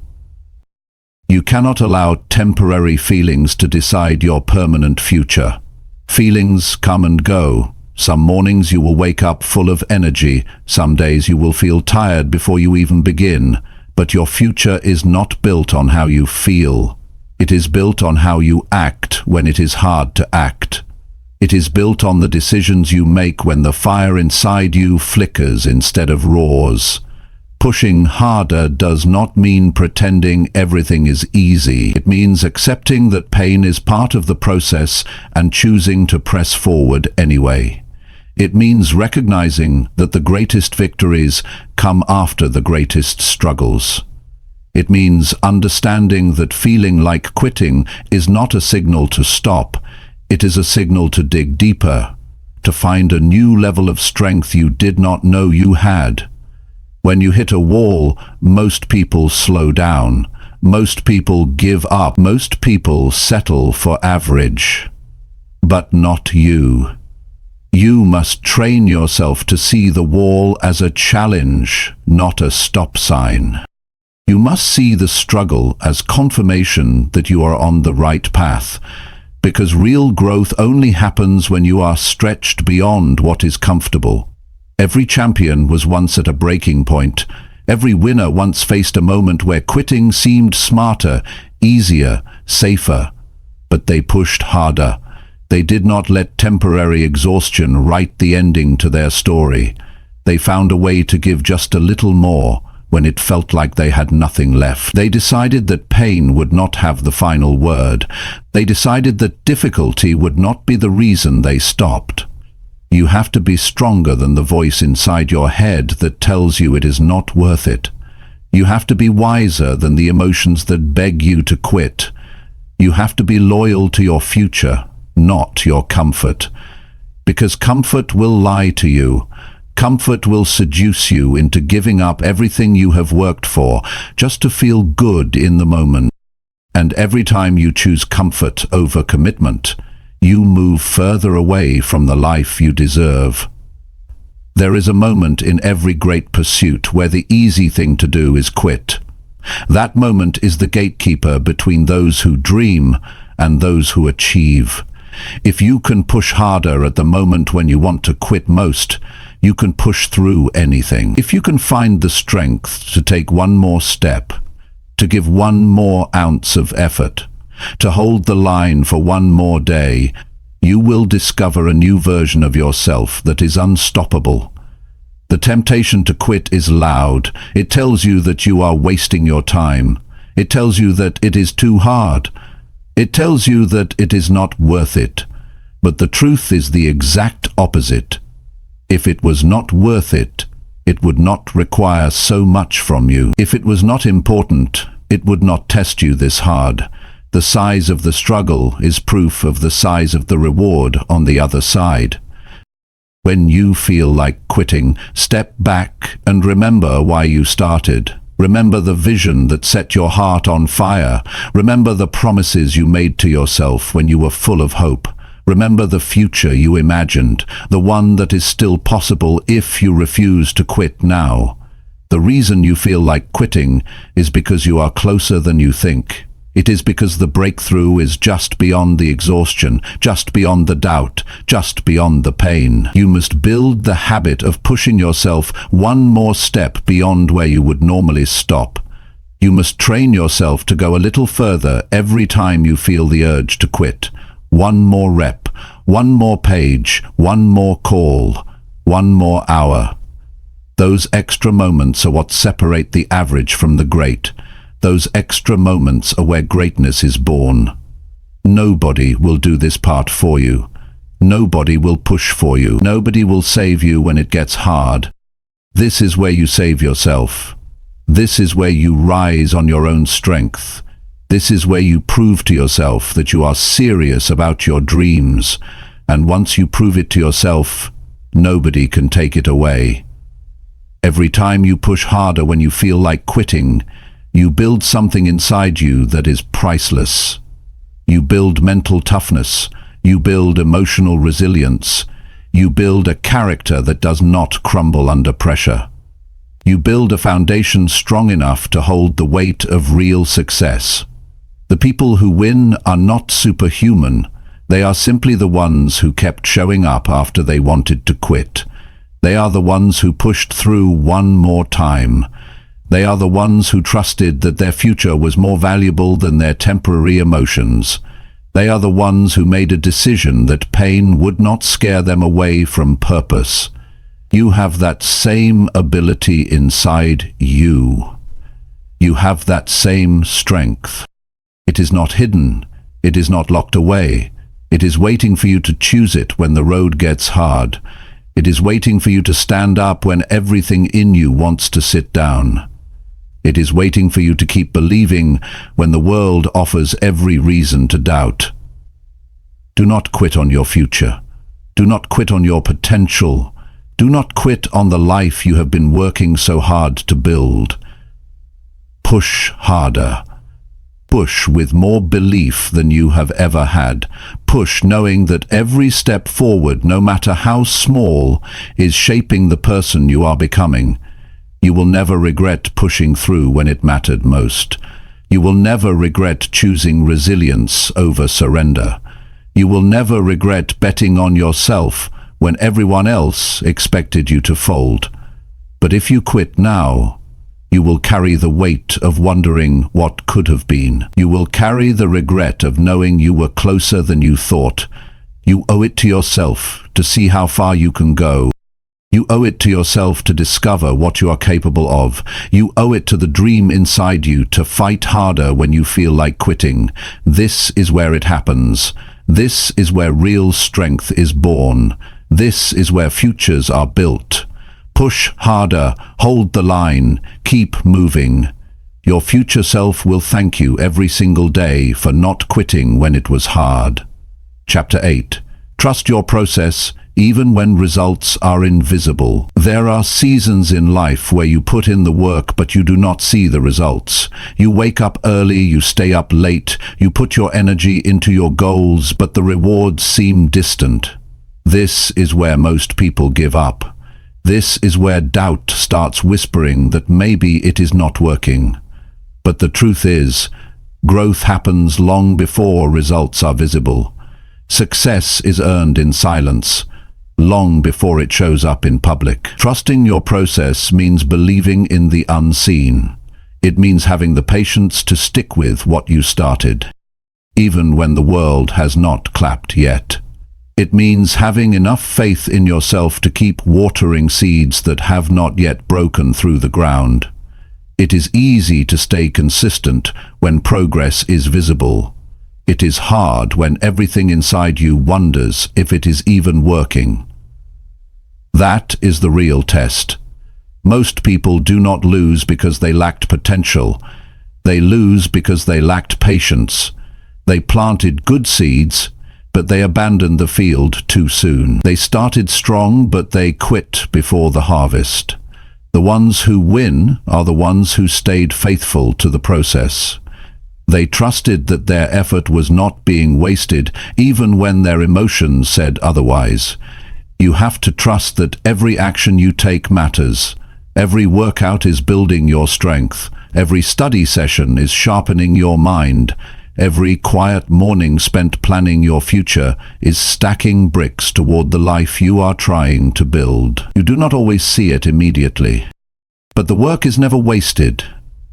You cannot allow temporary feelings to decide your permanent future. Feelings come and go. Some mornings you will wake up full of energy, some days you will feel tired before you even begin, but your future is not built on how you feel. It is built on how you act when it is hard to act. It is built on the decisions you make when the fire inside you flickers instead of roars. Pushing harder does not mean pretending everything is easy. It means accepting that pain is part of the process and choosing to press forward anyway. It means recognizing that the greatest victories come after the greatest struggles. It means understanding that feeling like quitting is not a signal to stop. It is a signal to dig deeper, to find a new level of strength you did not know you had. When you hit a wall, most people slow down. Most people give up. Most people settle for average. But not you. You must train yourself to see the wall as a challenge, not a stop sign. You must see the struggle as confirmation that you are on the right path, because real growth only happens when you are stretched beyond what is comfortable. Every champion was once at a breaking point. Every winner once faced a moment where quitting seemed smarter, easier, safer. But they pushed harder. They did not let temporary exhaustion write the ending to their story. They found a way to give just a little more when it felt like they had nothing left. They decided that pain would not have the final word. They decided that difficulty would not be the reason they stopped. You have to be stronger than the voice inside your head that tells you it is not worth it. You have to be wiser than the emotions that beg you to quit. You have to be loyal to your future, not your comfort. Because comfort will lie to you. Comfort will seduce you into giving up everything you have worked for just to feel good in the moment. And every time you choose comfort over commitment, you move further away from the life you deserve. There is a moment in every great pursuit where the easy thing to do is quit. That moment is the gatekeeper between those who dream and those who achieve. If you can push harder at the moment when you want to quit most, you can push through anything. If you can find the strength to take one more step, to give one more ounce of effort, to hold the line for one more day, you will discover a new version of yourself that is unstoppable. The temptation to quit is loud. It tells you that you are wasting your time. It tells you that it is too hard. It tells you that it is not worth it. But the truth is the exact opposite. If it was not worth it, it would not require so much from you. If it was not important, it would not test you this hard. The size of the struggle is proof of the size of the reward on the other side. When you feel like quitting, step back and remember why you started. Remember the vision that set your heart on fire. Remember the promises you made to yourself when you were full of hope. Remember the future you imagined, the one that is still possible if you refuse to quit now. The reason you feel like quitting is because you are closer than you think. It is because the breakthrough is just beyond the exhaustion, just beyond the doubt, just beyond the pain. You must build the habit of pushing yourself one more step beyond where you would normally stop. You must train yourself to go a little further every time you feel the urge to quit. One more rep, one more page, one more call, one more hour. Those extra moments are what separate the average from the great. Those extra moments are where greatness is born. Nobody will do this part for you. Nobody will push for you. Nobody will save you when it gets hard. This is where you save yourself. This is where you rise on your own strength. This is where you prove to yourself that you are serious about your dreams. And once you prove it to yourself, nobody can take it away. Every time you push harder when you feel like quitting, you build something inside you that is priceless. You build mental toughness. You build emotional resilience. You build a character that does not crumble under pressure. You build a foundation strong enough to hold the weight of real success. The people who win are not superhuman. They are simply the ones who kept showing up after they wanted to quit. They are the ones who pushed through one more time. They are the ones who trusted that their future was more valuable than their temporary emotions. They are the ones who made a decision that pain would not scare them away from purpose. You have that same ability inside you. You have that same strength. It is not hidden. It is not locked away. It is waiting for you to choose it when the road gets hard. It is waiting for you to stand up when everything in you wants to sit down. It is waiting for you to keep believing when the world offers every reason to doubt. Do not quit on your future. Do not quit on your potential. Do not quit on the life you have been working so hard to build. Push harder. Push with more belief than you have ever had. Push knowing that every step forward, no matter how small, is shaping the person you are becoming. You will never regret pushing through when it mattered most. You will never regret choosing resilience over surrender. You will never regret betting on yourself when everyone else expected you to fold. But if you quit now, you will carry the weight of wondering what could have been. You will carry the regret of knowing you were closer than you thought. You owe it to yourself to see how far you can go. You owe it to yourself to discover what you are capable of. You owe it to the dream inside you to fight harder when you feel like quitting. This is where it happens. This is where real strength is born. This is where futures are built. Push harder, hold the line, keep moving. Your future self will thank you every single day for not quitting when it was hard. Chapter 8. Trust your process even when results are invisible. There are seasons in life where you put in the work but you do not see the results. You wake up early, you stay up late, you put your energy into your goals but the rewards seem distant. This is where most people give up. This is where doubt starts whispering that maybe it is not working. But the truth is, growth happens long before results are visible. Success is earned in silence, long before it shows up in public. Trusting your process means believing in the unseen. It means having the patience to stick with what you started, even when the world has not clapped yet. It means having enough faith in yourself to keep watering seeds that have not yet broken through the ground. It is easy to stay consistent when progress is visible. It is hard when everything inside you wonders if it is even working. That is the real test. Most people do not lose because they lacked potential. They lose because they lacked patience. They planted good seeds, but they abandoned the field too soon. They started strong, but they quit before the harvest. The ones who win are the ones who stayed faithful to the process. They trusted that their effort was not being wasted, even when their emotions said otherwise. You have to trust that every action you take matters. Every workout is building your strength. Every study session is sharpening your mind. Every quiet morning spent planning your future is stacking bricks toward the life you are trying to build. You do not always see it immediately. But the work is never wasted.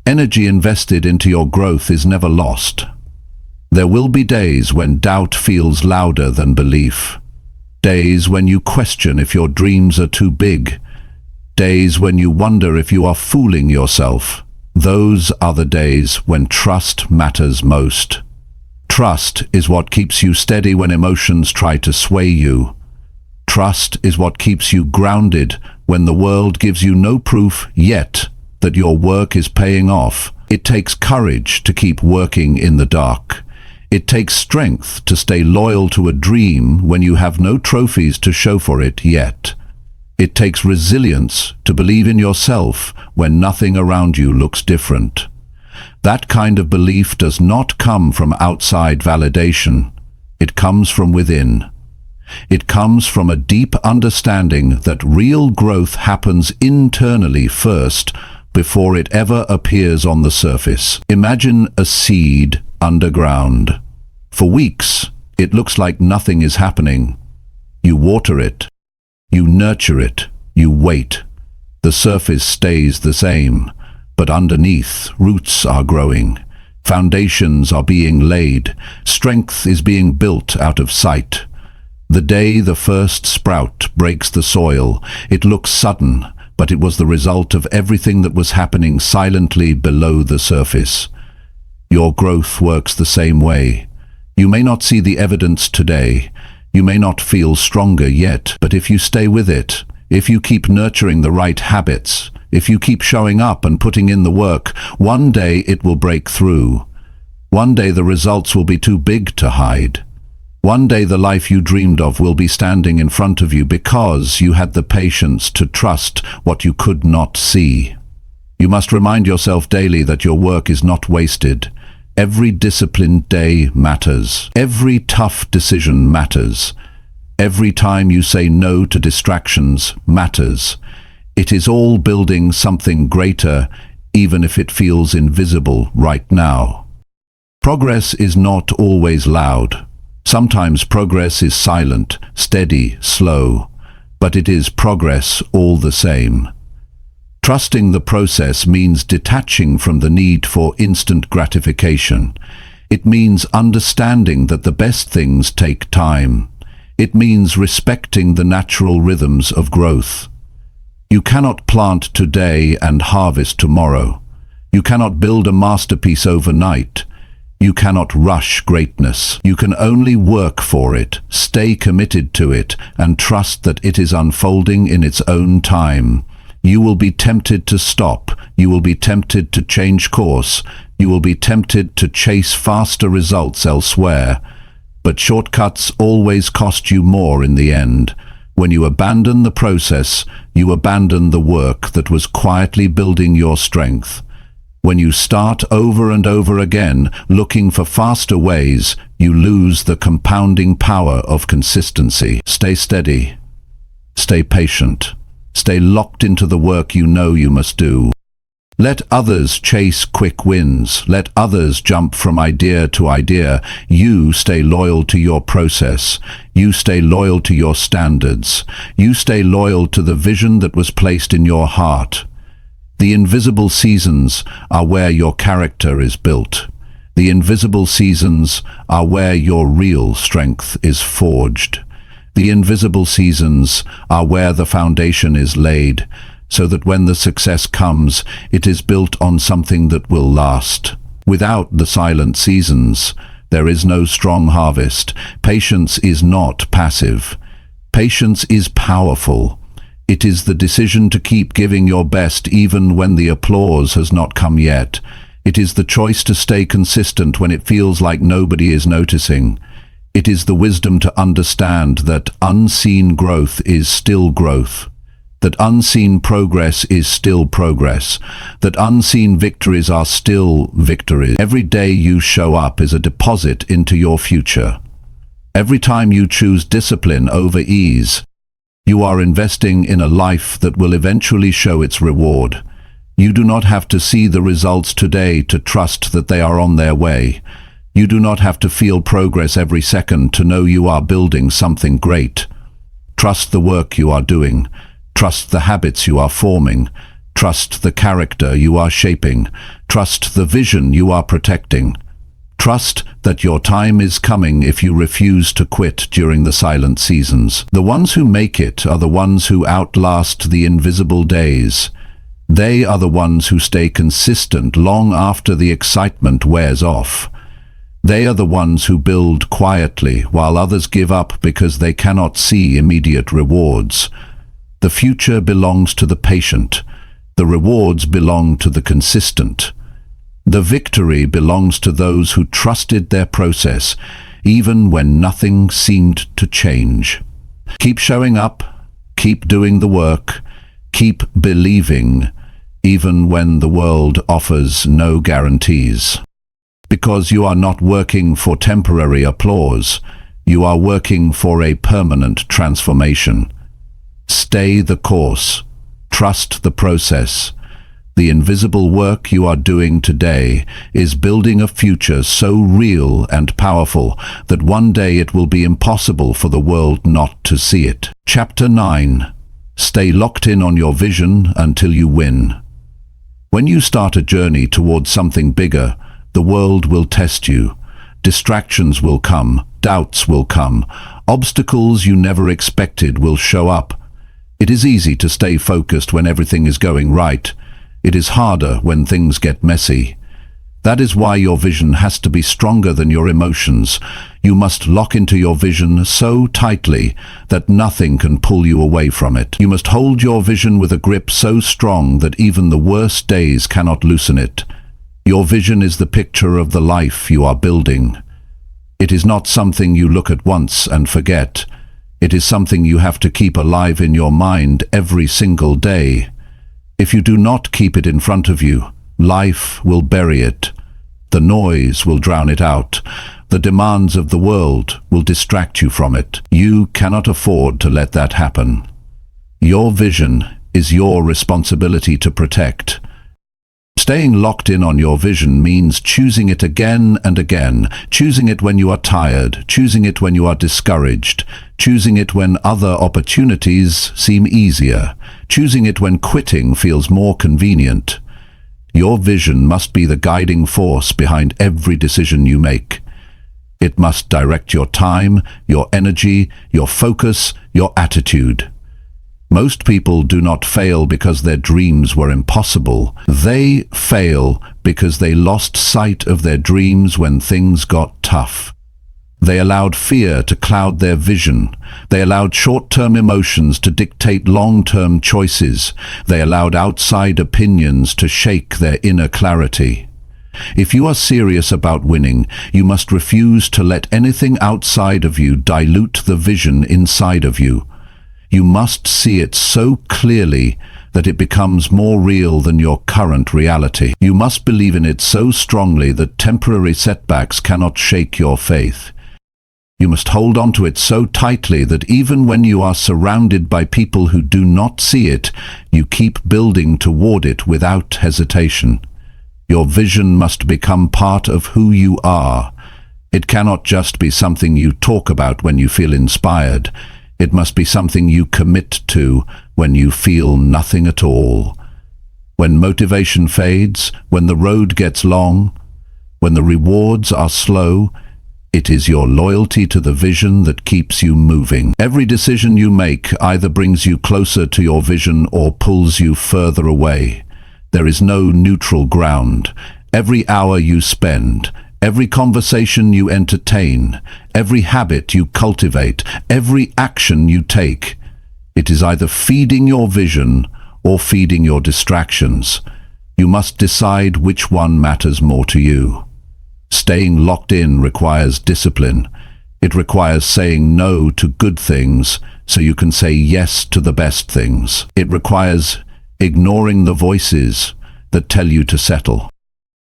Energy invested into your growth is never lost. There will be days when doubt feels louder than belief. Days when you question if your dreams are too big. Days when you wonder if you are fooling yourself. Those are the days when trust matters most. Trust is what keeps you steady when emotions try to sway you. Trust is what keeps you grounded when the world gives you no proof yet that your work is paying off. It takes courage to keep working in the dark. It takes strength to stay loyal to a dream when you have no trophies to show for it yet. It takes resilience to believe in yourself when nothing around you looks different. That kind of belief does not come from outside validation. It comes from within. It comes from a deep understanding that real growth happens internally first before it ever appears on the surface. Imagine a seed underground. For weeks, It looks like nothing is happening. You water it, you nurture it, you wait. The surface stays the same, but underneath, roots are growing. Foundations are being laid. Strength is being built out of sight. The day the first sprout breaks the soil, it looks sudden, but it was the result of everything that was happening silently below the surface. Your growth works the same way. You may not see the evidence today. You may not feel stronger yet, but if you stay with it, if you keep nurturing the right habits, if you keep showing up and putting in the work, one day it will break through. One day the results will be too big to hide. One day the life you dreamed of will be standing in front of you because you had the patience to trust what you could not see. You must remind yourself daily that your work is not wasted. Every disciplined day matters. Every tough decision matters. Every time you say no to distractions matters. It is all building something greater, even if it feels invisible right now. Progress is not always loud. Sometimes progress is silent, steady, slow, but it is progress all the same. Trusting the process means detaching from the need for instant gratification. It means understanding that the best things take time. It means respecting the natural rhythms of growth. You cannot plant today and harvest tomorrow. You cannot build a masterpiece overnight. You cannot rush greatness. You can only work for it, stay committed to it, and trust that it is unfolding in its own time. You will be tempted to stop. You will be tempted to change course. You will be tempted to chase faster results elsewhere. But shortcuts always cost you more in the end. When you abandon the process, you abandon the work that was quietly building your strength. When you start over and over again, looking for faster ways, you lose the compounding power of consistency. Stay steady. Stay patient. Stay locked into the work you know you must do. Let others chase quick wins. Let others jump from idea to idea. You stay loyal to your process. You stay loyal to your standards. You stay loyal to the vision that was placed in your heart. The invisible seasons are where your character is built. The invisible seasons are where your real strength is forged. The invisible seasons are where the foundation is laid, so that when the success comes, it is built on something that will last. Without the silent seasons, there is no strong harvest. Patience is not passive. Patience is powerful. It is the decision to keep giving your best even when the applause has not come yet. It is the choice to stay consistent when it feels like nobody is noticing. It is the wisdom to understand that unseen growth is still growth, that unseen progress is still progress, that unseen victories are still victories. Every day you show up is a deposit into your future. Every time you choose discipline over ease, you are investing in a life that will eventually show its reward. You do not have to see the results today to trust that they are on their way. You do not have to feel progress every second to know you are building something great. Trust the work you are doing. Trust the habits you are forming. Trust the character you are shaping. Trust the vision you are protecting. Trust that your time is coming if you refuse to quit during the silent seasons. The ones who make it are the ones who outlast the invisible days. They are the ones who stay consistent long after the excitement wears off. They are the ones who build quietly while others give up because they cannot see immediate rewards. The future belongs to the patient. The rewards belong to the consistent. The victory belongs to those who trusted their process, even when nothing seemed to change. Keep showing up, keep doing the work, keep believing, even when the world offers no guarantees. Because you are not working for temporary applause, you are working for a permanent transformation. Stay the course. Trust the process. The invisible work you are doing today is building a future so real and powerful that one day it will be impossible for the world not to see it. Chapter 9. Stay locked in on your vision until you win. When you start a journey towards something bigger, the world will test you. Distractions will come, doubts will come, obstacles you never expected will show up. It is easy to stay focused when everything is going right. It is harder when things get messy. That is why your vision has to be stronger than your emotions. You must lock into your vision so tightly that nothing can pull you away from it. You must hold your vision with a grip so strong that even the worst days cannot loosen it. Your vision is the picture of the life you are building. It is not something you look at once and forget. It is something you have to keep alive in your mind every single day. If you do not keep it in front of you, life will bury it. The noise will drown it out. The demands of the world will distract you from it. You cannot afford to let that happen. Your vision is your responsibility to protect. Staying locked in on your vision means choosing it again and again, choosing it when you are tired, choosing it when you are discouraged, choosing it when other opportunities seem easier, choosing it when quitting feels more convenient. Your vision must be the guiding force behind every decision you make. It must direct your time, your energy, your focus, your attitude. Most people do not fail because their dreams were impossible. They fail because they lost sight of their dreams when things got tough. They allowed fear to cloud their vision. They allowed short-term emotions to dictate long-term choices. They allowed outside opinions to shake their inner clarity. If you are serious about winning, you must refuse to let anything outside of you dilute the vision inside of you. You must see it so clearly that it becomes more real than your current reality. You must believe in it so strongly that temporary setbacks cannot shake your faith. You must hold on to it so tightly that even when you are surrounded by people who do not see it, you keep building toward it without hesitation. Your vision must become part of who you are. It cannot just be something you talk about when you feel inspired. It must be something you commit to when you feel nothing at all. When motivation fades, when the road gets long, when the rewards are slow, it is your loyalty to the vision that keeps you moving. Every decision you make either brings you closer to your vision or pulls you further away. There is no neutral ground. Every hour you spend, every conversation you entertain, every habit you cultivate, every action you take, it is either feeding your vision or feeding your distractions. You must decide which one matters more to you. Staying locked in requires discipline. It requires saying no to good things so you can say yes to the best things. It requires ignoring the voices that tell you to settle.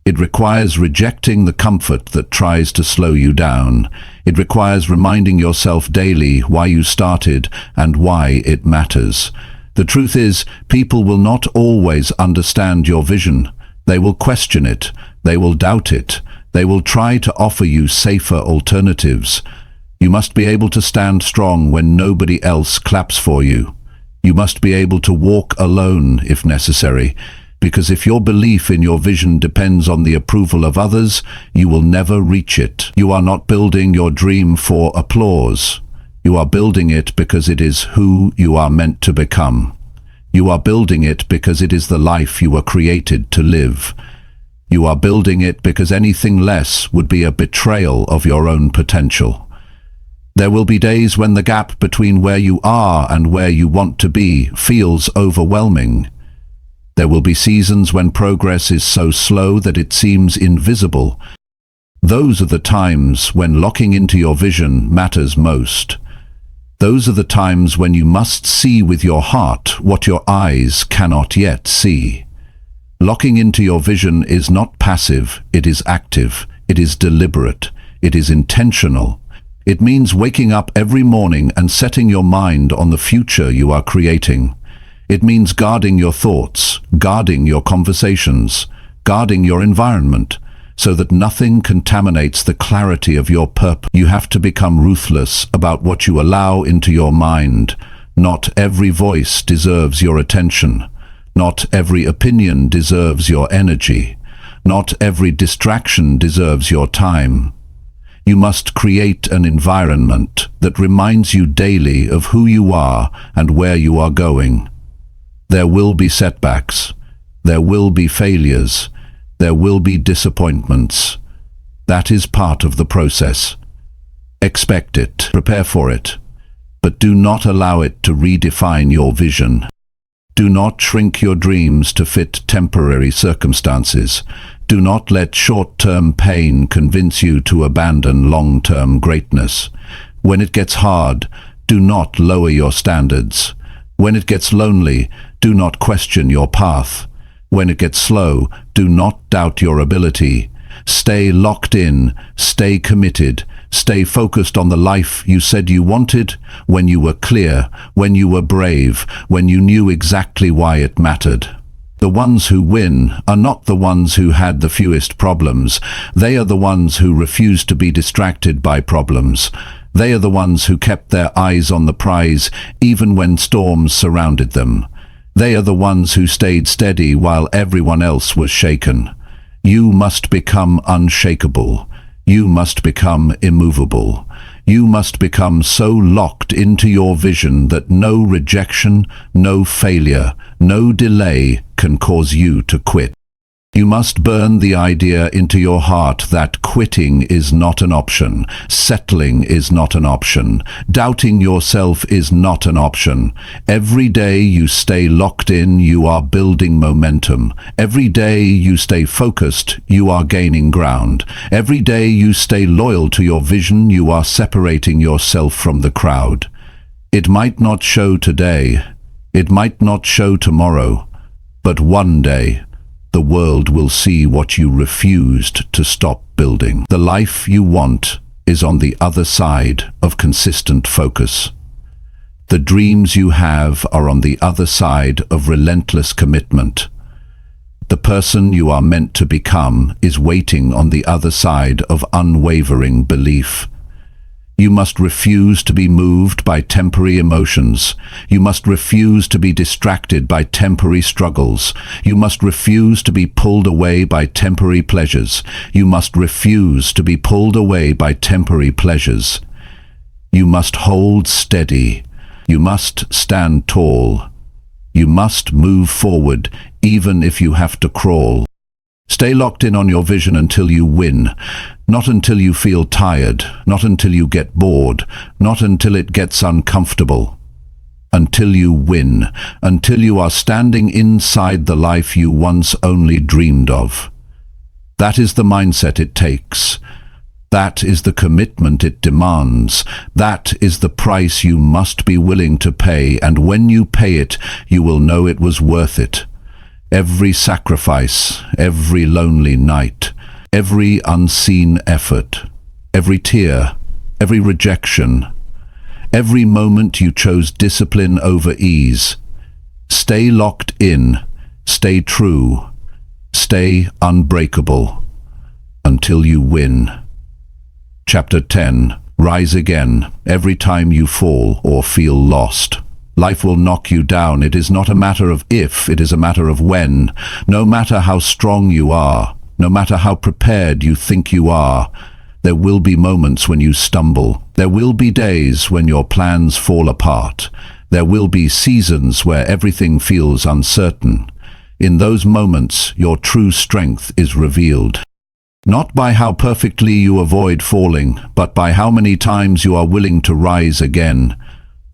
It requires rejecting the comfort that tries to slow you down. It requires reminding yourself daily why you started and why it matters. The truth is, people will not always understand your vision. They will question it. They will doubt it. They will try to offer you safer alternatives. You must be able to stand strong when nobody else claps for you. You must be able to walk alone if necessary, because if your belief in your vision depends on the approval of others, you will never reach it. You are not building your dream for applause. You are building it because it is who you are meant to become. You are building it because it is the life you were created to live. You are building it because anything less would be a betrayal of your own potential. There will be days when the gap between where you are and where you want to be feels overwhelming. There will be seasons when progress is so slow that it seems invisible. Those are the times when locking into your vision matters most. Those are the times when you must see with your heart what your eyes cannot yet see. Locking into your vision is not passive, it is active, it is deliberate, it is intentional. It means waking up every morning and setting your mind on the future you are creating. It means guarding your thoughts, guarding your conversations, guarding your environment, so that nothing contaminates the clarity of your purpose. You have to become ruthless about what you allow into your mind. Not every voice deserves your attention. Not every opinion deserves your energy. Not every distraction deserves your time. You must create an environment that reminds you daily of who you are and where you are going. There will be setbacks. There will be failures. There will be disappointments. That is part of the process. Expect it, prepare for it, but do not allow it to redefine your vision. Do not shrink your dreams to fit temporary circumstances. Do not let short-term pain convince you to abandon long-term greatness. When it gets hard, do not lower your standards. When it gets lonely, do not question your path. When it gets slow, do not doubt your ability. Stay locked in, stay committed, stay focused on the life you said you wanted, when you were clear, when you were brave, when you knew exactly why it mattered. The ones who win are not the ones who had the fewest problems. They are the ones who refused to be distracted by problems. They are the ones who kept their eyes on the prize even when storms surrounded them. They are the ones who stayed steady while everyone else was shaken. You must become unshakable. You must become immovable. You must become so locked into your vision that no rejection, no failure, no delay can cause you to quit. You must burn the idea into your heart that quitting is not an option, settling is not an option, doubting yourself is not an option. Every day you stay locked in, you are building momentum. Every day you stay focused, you are gaining ground. Every day you stay loyal to your vision, you are separating yourself from the crowd. It might not show today, it might not show tomorrow, but one day, the world will see what you refused to stop building. The life you want is on the other side of consistent focus. The dreams you have are on the other side of relentless commitment. The person you are meant to become is waiting on the other side of unwavering belief. You must refuse to be moved by temporary emotions. You must refuse to be distracted by temporary struggles. You must refuse to be pulled away by temporary pleasures. You must refuse to be pulled away by temporary pleasures. You must hold steady. You must stand tall. You must move forward, even if you have to crawl. Stay locked in on your vision until you win. Not until you feel tired, not until you get bored, not until it gets uncomfortable. Until you win, until you are standing inside the life you once only dreamed of. That is the mindset it takes. That is the commitment it demands. That is the price you must be willing to pay, and when you pay it, you will know it was worth it. Every sacrifice, every lonely night, every unseen effort, every tear, every rejection, every moment you chose discipline over ease. Stay locked in, stay true, stay unbreakable, until you win. Chapter 10. Rise again, every time you fall or feel lost. Life will knock you down. It is not a matter of if, it is a matter of when. No matter how strong you are, no matter how prepared you think you are, there will be moments when you stumble. There will be days when your plans fall apart. There will be seasons where everything feels uncertain. In those moments, your true strength is revealed. Not by how perfectly you avoid falling, but by how many times you are willing to rise again.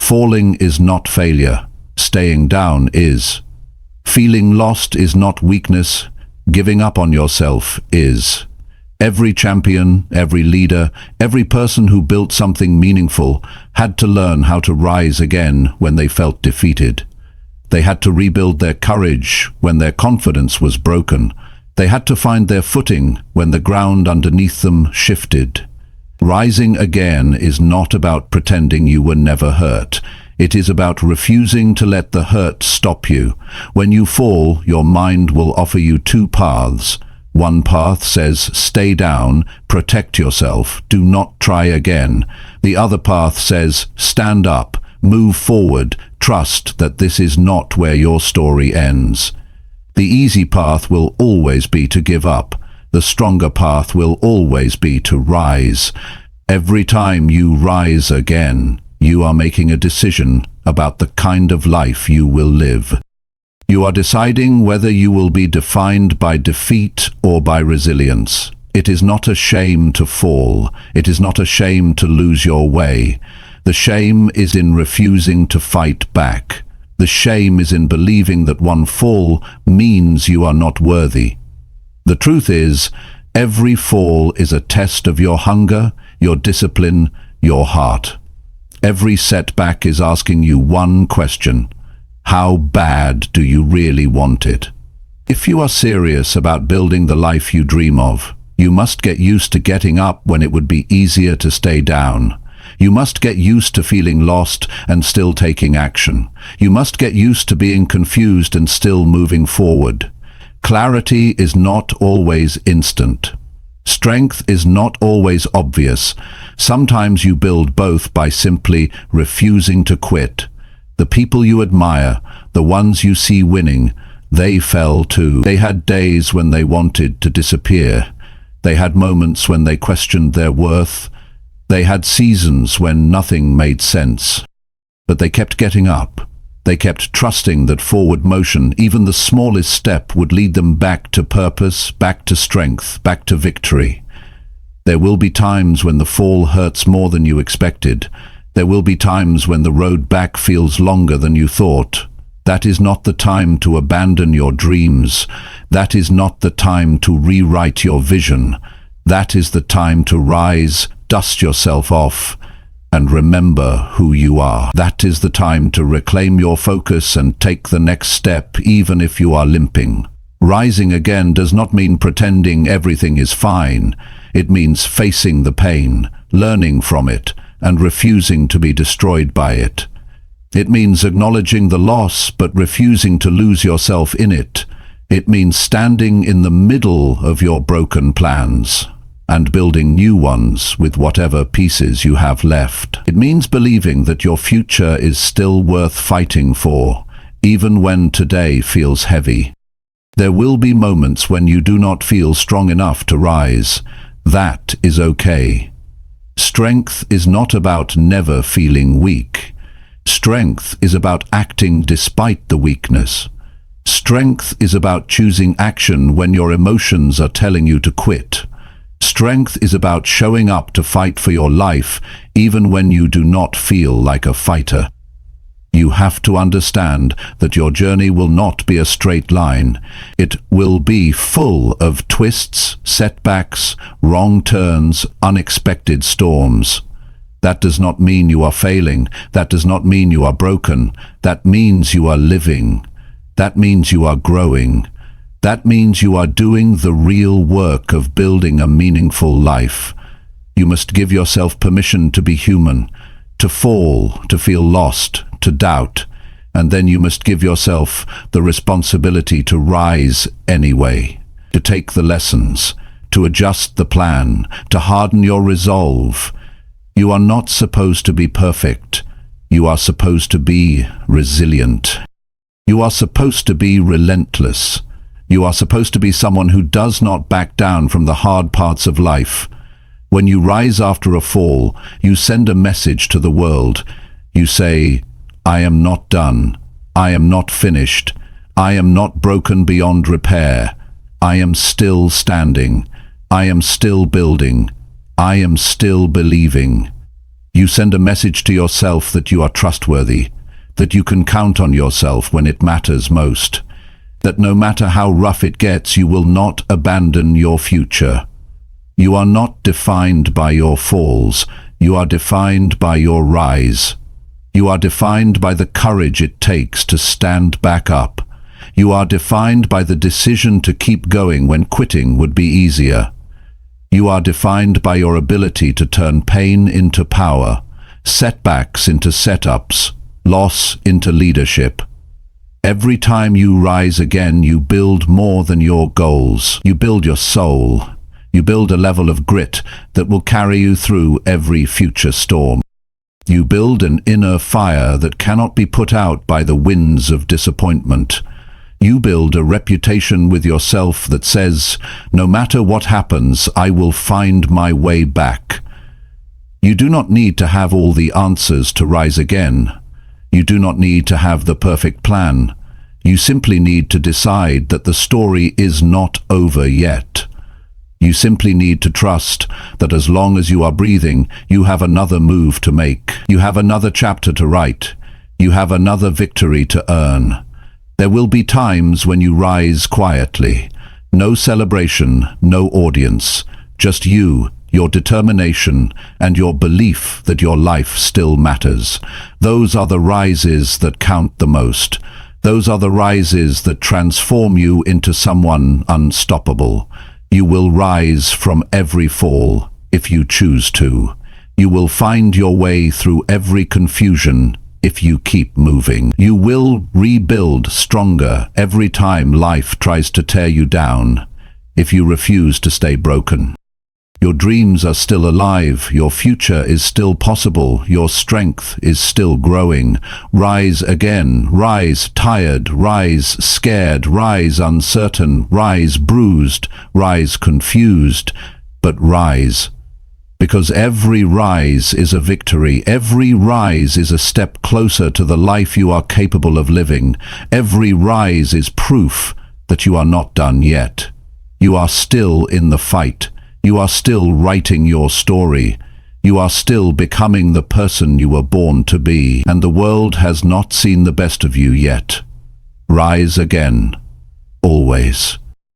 Falling is not failure. Staying down is. Feeling lost is not weakness. Giving up on yourself is. Every champion, every leader, every person who built something meaningful had to learn how to rise again when they felt defeated. They had to rebuild their courage when their confidence was broken. They had to find their footing when the ground underneath them shifted. Rising again is not about pretending you were never hurt. It is about refusing to let the hurt stop you. When you fall, your mind will offer you two paths. One path says, stay down, protect yourself, do not try again. The other path says, stand up, move forward, trust that this is not where your story ends. The easy path will always be to give up. The stronger path will always be to rise. Every time you rise again, you are making a decision about the kind of life you will live. You are deciding whether you will be defined by defeat or by resilience. It is not a shame to fall. It is not a shame to lose your way. The shame is in refusing to fight back. The shame is in believing that one fall means you are not worthy. The truth is, every fall is a test of your hunger, your discipline, your heart. Every setback is asking you one question: how bad do you really want it? If you are serious about building the life you dream of, you must get used to getting up when it would be easier to stay down. You must get used to feeling lost and still taking action. You must get used to being confused and still moving forward. Clarity is not always instant. Strength is not always obvious. Sometimes you build both by simply refusing to quit. The people you admire, the ones you see winning, they fell too. They had days when they wanted to disappear. They had moments when they questioned their worth. They had seasons when nothing made sense. But they kept getting up. They kept trusting that forward motion, even the smallest step, would lead them back to purpose, back to strength, back to victory. There will be times when the fall hurts more than you expected. There will be times when the road back feels longer than you thought. That is not the time to abandon your dreams. That is not the time to rewrite your vision. That is the time to rise, dust yourself off, and remember who you are. That is the time to reclaim your focus and take the next step, even if you are limping. Rising again does not mean pretending everything is fine. It means facing the pain, learning from it, and refusing to be destroyed by it. It means acknowledging the loss, but refusing to lose yourself in it. It means standing in the middle of your broken plans and building new ones with whatever pieces you have left. It means believing that your future is still worth fighting for, even when today feels heavy. There will be moments when you do not feel strong enough to rise. That is okay. Strength is not about never feeling weak. Strength is about acting despite the weakness. Strength is about choosing action when your emotions are telling you to quit. Strength is about showing up to fight for your life, even when you do not feel like a fighter. You have to understand that your journey will not be a straight line. It will be full of twists, setbacks, wrong turns, unexpected storms. That does not mean you are failing. That does not mean you are broken. That means you are living. That means you are growing. That means you are doing the real work of building a meaningful life. You must give yourself permission to be human, to fall, to feel lost, to doubt, and then you must give yourself the responsibility to rise anyway, to take the lessons, to adjust the plan, to harden your resolve. You are not supposed to be perfect. You are supposed to be resilient. You are supposed to be relentless. You are supposed to be someone who does not back down from the hard parts of life. When you rise after a fall, you send a message to the world. You say, I am not done. I am not finished. I am not broken beyond repair. I am still standing. I am still building. I am still believing. You send a message to yourself that you are trustworthy, that you can count on yourself when it matters most, that no matter how rough it gets, you will not abandon your future. You are not defined by your falls. You are defined by your rise. You are defined by the courage it takes to stand back up. You are defined by the decision to keep going when quitting would be easier. You are defined by your ability to turn pain into power, setbacks into setups, loss into leadership. Every time you rise again, you build more than your goals. You build your soul. You build a level of grit that will carry you through every future storm. You build an inner fire that cannot be put out by the winds of disappointment. You build a reputation with yourself that says, no matter what happens, I will find my way back. You do not need to have all the answers to rise again. You do not need to have the perfect plan. You simply need to decide that the story is not over yet. You simply need to trust that as long as you are breathing, you have another move to make. You have another chapter to write. You have another victory to earn. There will be times when you rise quietly. No celebration, no audience. Just you, your determination, and your belief that your life still matters. Those are the rises that count the most. Those are the rises that transform you into someone unstoppable. You will rise from every fall if you choose to. You will find your way through every confusion if you keep moving. You will rebuild stronger every time life tries to tear you down if you refuse to stay broken. Your dreams are still alive, your future is still possible, your strength is still growing. Rise again, rise tired, rise scared, rise uncertain, rise bruised, rise confused, but rise. Because every rise is a victory, every rise is a step closer to the life you are capable of living. Every rise is proof that you are not done yet. You are still in the fight. You are still writing your story. You are still becoming the person you were born to be, and the world has not seen the best of you yet. Rise again, always.